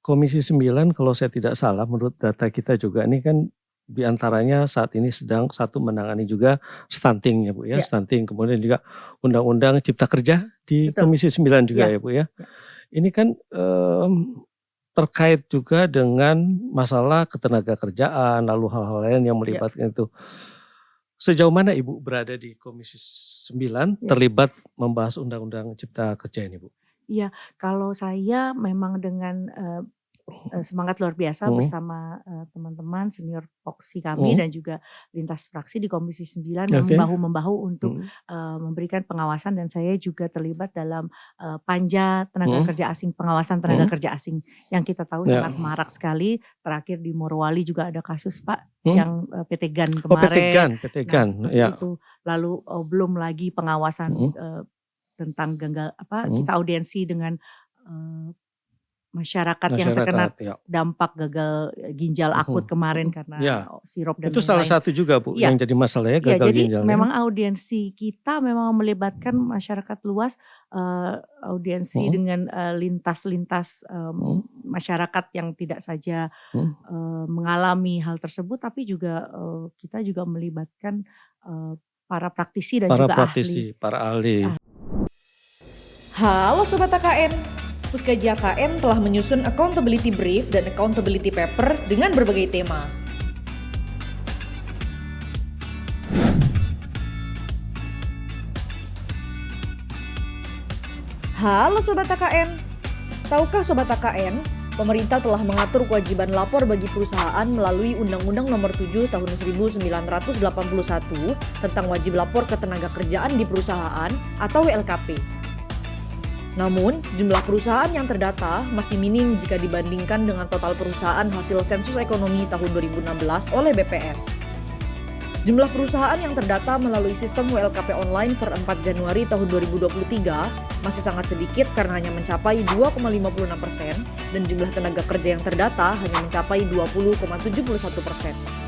Komisi 9 kalau saya tidak salah menurut data kita juga ini kan di antaranya saat ini sedang menangani juga stunting ya Bu ya, stunting, kemudian juga undang-undang cipta kerja di Komisi 9 juga ya Bu ya. Ini kan terkait juga dengan masalah ketenaga kerjaan lalu hal-hal lain yang melibatkan itu. Sejauh mana Ibu berada di Komisi 9 terlibat membahas undang-undang cipta kerja ini Bu? Iya, kalau saya memang dengan semangat luar biasa bersama teman-teman senior Poksi kami dan juga lintas fraksi di Komisi 9 yang membahu-membahu untuk memberikan pengawasan, dan saya juga terlibat dalam panja tenaga kerja asing, pengawasan tenaga kerja asing yang kita tahu sangat marak sekali. Terakhir di Morowali juga ada kasus Pak yang PT GAN kemarin. PT GAN, itu. Lalu belum lagi pengawasan tentang kita audiensi dengan masyarakat yang terkena dampak gagal ginjal akut kemarin karena sirup dan itu salah satu juga Bu yang jadi masalah ya, gagal ginjal. Jadi memang audiensi kita memang melibatkan masyarakat luas, audiensi dengan lintas-lintas masyarakat yang tidak saja mengalami hal tersebut, tapi juga kita juga melibatkan para praktisi dan juga ahli. Para ahli. Halo Sobat AKN. Puskaji AKN telah menyusun accountability brief dan accountability paper dengan berbagai tema. Halo Sobat AKN. Tahukah Sobat AKN, pemerintah telah mengatur kewajiban lapor bagi perusahaan melalui Undang-Undang Nomor 7 Tahun 1981 tentang wajib lapor ketenagakerjaan di perusahaan atau WLKP. Namun, jumlah perusahaan yang terdata masih minim jika dibandingkan dengan total perusahaan hasil sensus ekonomi tahun 2016 oleh BPS. Jumlah perusahaan yang terdata melalui sistem WLKP online per 4 Januari tahun 2023 masih sangat sedikit karena hanya mencapai 2,56% dan jumlah tenaga kerja yang terdata hanya mencapai 20,71%.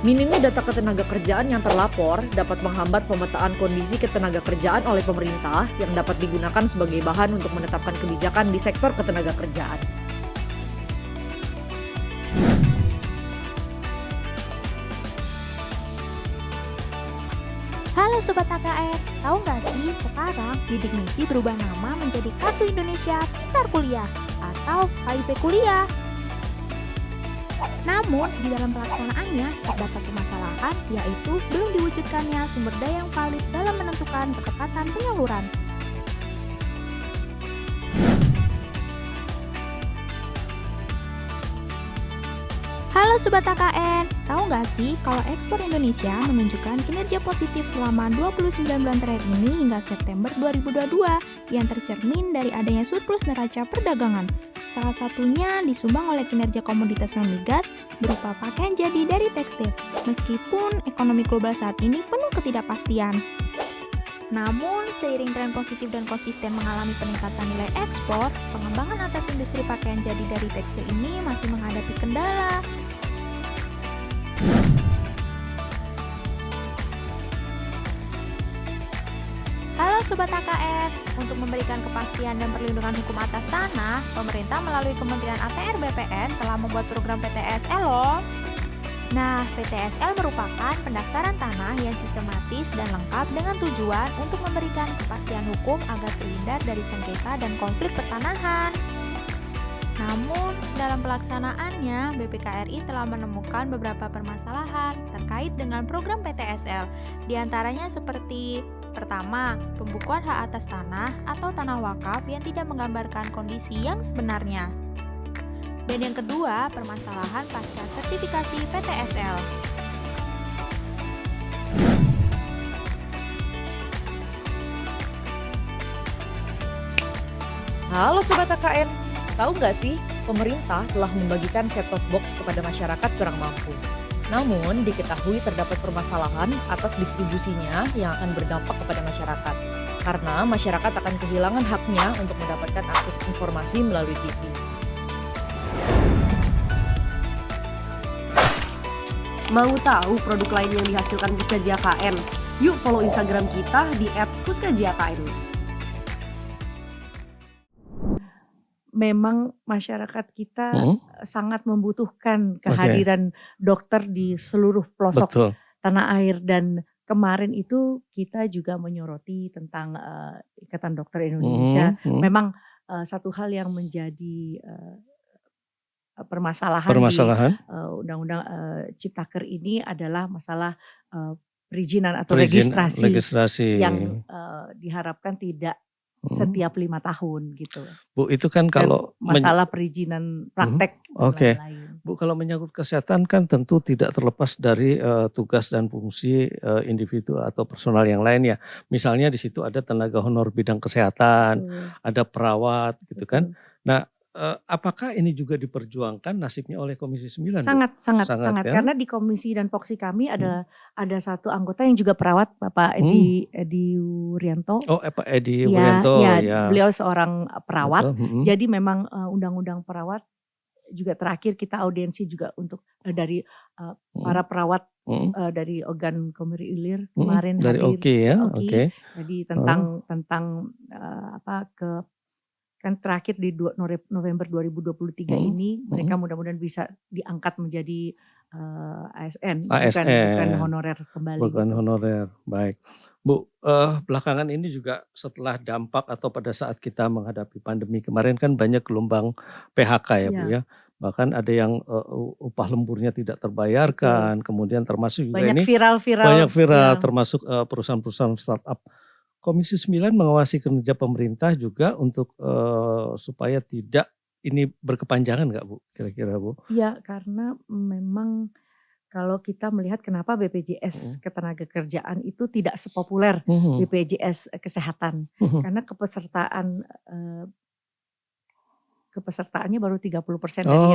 Minimnya data ketenagakerjaan yang terlapor dapat menghambat pemetaan kondisi ketenagakerjaan oleh pemerintah yang dapat digunakan sebagai bahan untuk menetapkan kebijakan di sektor ketenagakerjaan. Halo Sobat AKN, tahu nggak sih sekarang Bidik Misi berubah nama menjadi Kartu Indonesia Pintar Kuliah atau KIP Kuliah. Namun, di dalam pelaksanaannya terdapat permasalahan, yaitu belum diwujudkannya sumber daya yang valid dalam menentukan ketepatan penyaluran. Halo Sobat AKN, tahu nggak sih kalau ekspor Indonesia menunjukkan kinerja positif selama 29 bulan terakhir ini hingga September 2022 yang tercermin dari adanya surplus neraca perdagangan. Salah satunya disumbang oleh kinerja komoditas non-migas berupa pakaian jadi dari tekstil, meskipun ekonomi global saat ini penuh ketidakpastian. Namun, seiring tren positif dan konsisten mengalami peningkatan nilai ekspor, pengembangan atas industri pakaian jadi dari tekstil ini masih menghadapi kendala. Halo Sobat AKN, untuk memberikan kepastian dan perlindungan hukum atas tanah, pemerintah melalui Kementerian ATR BPN telah membuat program PTSL loh. Nah, PTSL merupakan pendaftaran tanah yang sistematis dan lengkap dengan tujuan untuk memberikan kepastian hukum agar terhindar dari sengketa dan konflik pertanahan. Namun, dalam pelaksanaannya, BPKRI telah menemukan beberapa permasalahan terkait dengan program PTSL, diantaranya seperti: pertama, pembukuan hak atas tanah atau tanah wakaf yang tidak menggambarkan kondisi yang sebenarnya. Dan yang kedua, permasalahan pasca sertifikasi PTSL. Halo Sobat AKN, tahu nggak sih pemerintah telah membagikan set-top box kepada masyarakat kurang mampu. Namun diketahui terdapat permasalahan atas distribusinya yang akan berdampak kepada masyarakat. Karena masyarakat akan kehilangan haknya untuk mendapatkan akses informasi melalui TV. Mau tahu produk lain yang dihasilkan Puskaji AKN? Yuk follow Instagram kita di @puskajiakn. Memang masyarakat kita sangat membutuhkan kehadiran dokter di seluruh pelosok tanah air, dan kemarin itu kita juga menyoroti tentang Ikatan Dokter Indonesia. Memang satu hal yang menjadi permasalahan di Undang-Undang Ciptaker ini adalah masalah perizinan atau registrasi yang diharapkan tidak setiap 5 tahun gitu. Bu, itu kan Dan kalau masalah perizinan praktek dan Oke. lain-lain. Bu, kalau menyangkut kesehatan kan tentu tidak terlepas dari tugas dan fungsi individu atau personal yang lain ya. Misalnya di situ ada tenaga honor bidang kesehatan, Betul, ada perawat gitu kan. betul. Nah, apakah ini juga diperjuangkan nasibnya oleh Komisi 9, Bu? Sangat Sangat ya. karena di komisi dan poksi kami ada satu anggota yang juga perawat, Bapak Edi Wuryanto. Oh, Pak Edi Ya, Wuryanto ya. beliau seorang perawat. Betul, Jadi memang undang-undang perawat juga terakhir kita audiensi juga untuk dari para perawat dari organ Komiri Ilir kemarin dari hadir. Oki ya. Oki. Oke. Jadi tentang kan terakhir di November 2023 ini mereka mudah-mudahan bisa diangkat menjadi ASN. Bukan honorer kembali. Bukan honorer, baik. Bu, belakangan ini juga setelah dampak atau pada saat kita menghadapi pandemi kemarin kan banyak gelombang PHK ya Bu ya. Bahkan ada yang upah lemburnya tidak terbayarkan, kemudian termasuk juga banyak ini viral. banyak viral Ya. termasuk perusahaan-perusahaan startup. Komisi 9 mengawasi kinerja pemerintah juga untuk supaya tidak ini berkepanjangan nggak Bu kira-kira Bu? Iya, karena memang kalau kita melihat kenapa BPJS Ketenagakerjaan itu tidak sepopuler BPJS Kesehatan. Karena kepesertaannya baru 30% dari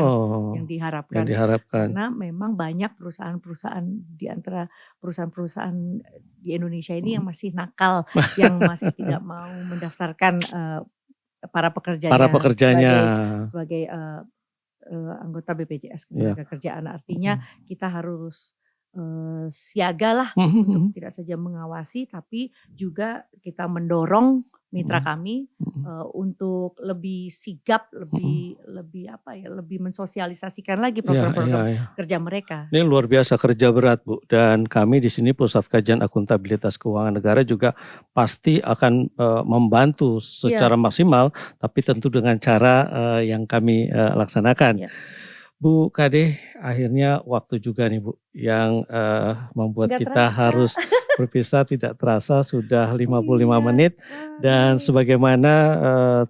yang diharapkan. Karena memang banyak perusahaan-perusahaan di antara perusahaan-perusahaan di Indonesia ini yang masih nakal, yang masih tidak mau mendaftarkan para pekerjanya sebagai anggota BPJS Ketenagakerjaan. Artinya kita harus siagalah untuk tidak saja mengawasi, tapi juga kita mendorong mitra kami untuk lebih sigap, lebih mensosialisasikan lagi program-program kerja mereka. Ini luar biasa kerja berat Bu, dan kami di sini Pusat Kajian Akuntabilitas Keuangan Negara juga pasti akan membantu secara maksimal, tapi tentu dengan cara yang kami laksanakan. Bu Kade, akhirnya waktu juga nih Bu yang membuat kita harus berpisah, tidak terasa sudah 55 menit. Dan sebagaimana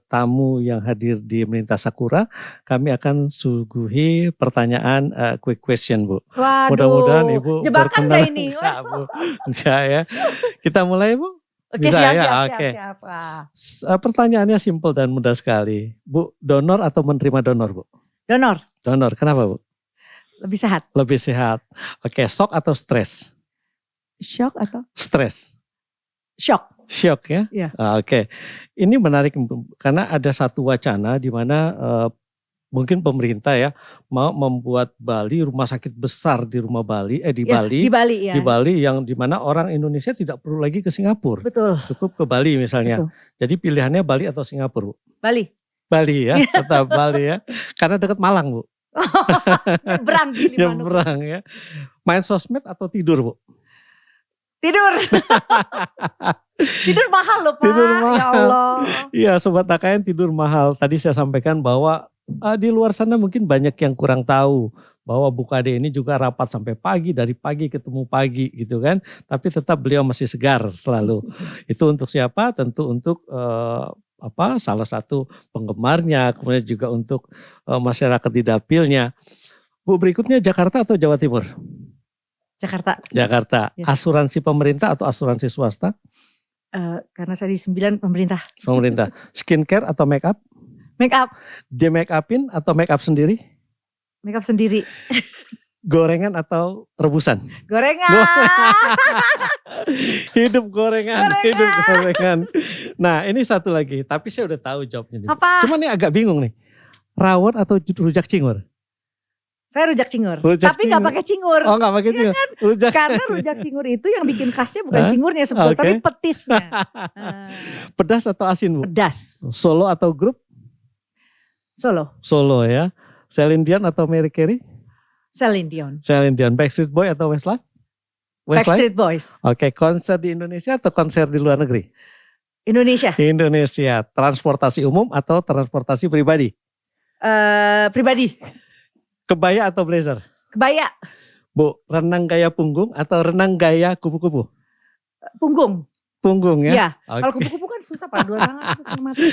tamu yang hadir di Melintas Sakura, kami akan suguhi pertanyaan quick question Bu. Waduh, mudah-mudahan Ibu jebakan gak ini? Enggak Bu, enggak ya. Kita mulai Bu? Oke, Bisa siap, ya? siap. Pertanyaannya simpel dan mudah sekali. Bu, donor atau menerima donor Bu? Donor. Donor, kenapa Bu? Lebih sehat. Lebih sehat. Oke, shock atau stres? Shock atau? Stres. Shock. Shock ya? Iya. Oke. Ini menarik karena ada satu wacana di mana mungkin pemerintah ya mau membuat Bali rumah sakit besar di Bali. Di Bali yang di mana orang Indonesia tidak perlu lagi ke Singapura. Betul. Cukup ke Bali misalnya. Betul. Jadi pilihannya Bali atau Singapura Bu? Bali ya, tetap Bali ya. Karena dekat Malang Bu. Nyebrang di mana? Nyebrang ya. Main sosmed atau tidur Bu? Tidur. Tidur mahal loh Pak. Tidur mahal. Ya Allah. Iya Sobat AKN, tidur mahal. Tadi saya sampaikan bahwa di luar sana mungkin banyak yang kurang tahu bahwa Bu Kade ini juga rapat sampai pagi, dari pagi ketemu pagi gitu kan. Tapi tetap beliau masih segar selalu. Itu untuk siapa? Tentu untuk salah satu penggemarnya, kemudian juga untuk masyarakat di dapilnya. Bu, berikutnya Jakarta atau Jawa Timur? Jakarta. Ya. Asuransi pemerintah atau asuransi swasta? Karena saya di 9 pemerintah. Skincare atau make up? Make up. Di make upin atau make up sendiri? Make up sendiri. Gorengan atau rebusan? Gorengan. Hidup gorengan. Nah ini satu lagi, tapi saya udah tahu jawabnya nih. Apa? Cuma nih agak bingung nih. Rawon atau rujak cingur? Saya rujak cingur. Tapi nggak pakai cingur. Oh nggak pakai cingur. Karena rujak cingur itu yang bikin khasnya bukan cingurnya sebetulnya, tapi petisnya. Pedas atau asin Bu? Pedas. Solo atau grup? Solo ya. Celine Dion atau Mary Carey? Celine Dion. Backstreet Boy atau Westlife? Backstreet Boys. Oke, konser di Indonesia atau konser di luar negeri? Indonesia. Transportasi umum atau transportasi pribadi? Pribadi. Kebaya atau blazer? Kebaya. Bu, renang gaya punggung atau renang gaya kupu-kupu? Punggung ya? Iya. Okay. Kalau kupu-kupu kan kan susah paduan tangan susah mati.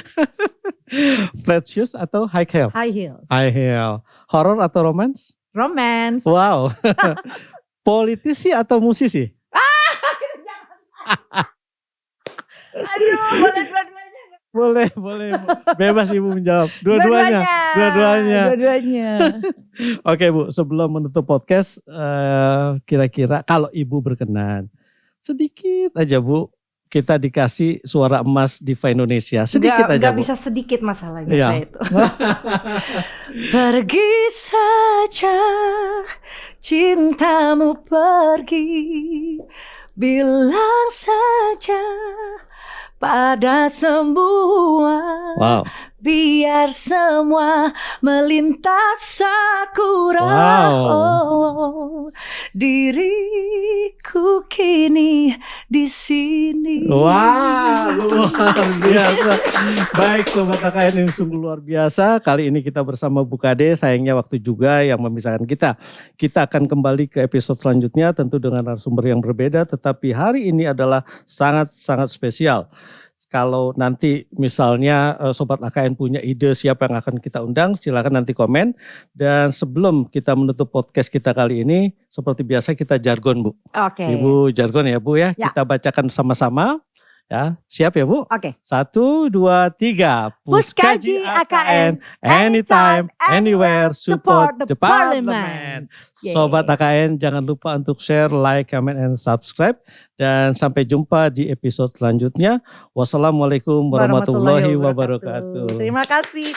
Flat shoes atau high heel? High heels. High heel. Horror atau romance? Romance. Wow. Politisi atau musisi? Aduh, boleh dua-duanya. Boleh. Bebas Ibu menjawab. Dua-duanya. Dua-duanya. Oke Bu, sebelum menutup podcast, kira-kira kalau Ibu berkenan, sedikit aja Bu, kita dikasih suara emas diva Indonesia. Sedikit aja Gak Bu. bisa sedikit masalahnya Iya. saya itu. Pergi saja, cintamu pergi, bilang saja pada semua. Wow. Biar semua melintas sakura. Wow. Oh, diriku kini di sini. Wah, luar biasa. Baik Sobat KKN, ini sungguh luar biasa. Kali ini kita bersama Bu Kade, sayangnya waktu juga yang memisahkan kita. Kita akan kembali ke episode selanjutnya tentu dengan narasumber yang berbeda, tetapi hari ini adalah sangat-sangat spesial. Kalau nanti misalnya Sobat AKN punya ide siapa yang akan kita undang, silakan nanti komen. Dan sebelum kita menutup podcast kita kali ini, seperti biasa kita jargon Bu. Oke. Ibu jargon ya Bu ya, Ya. kita bacakan sama-sama. Ya, siap ya Bu? Oke. 1, 2, 3. Puskaji AKN, anytime, anywhere, support the parliament. parliament. Yeay. Sobat AKN jangan lupa untuk share, like, comment, and subscribe. Dan sampai jumpa di episode selanjutnya. Wassalamualaikum warahmatullahi wabarakatuh. Terima kasih.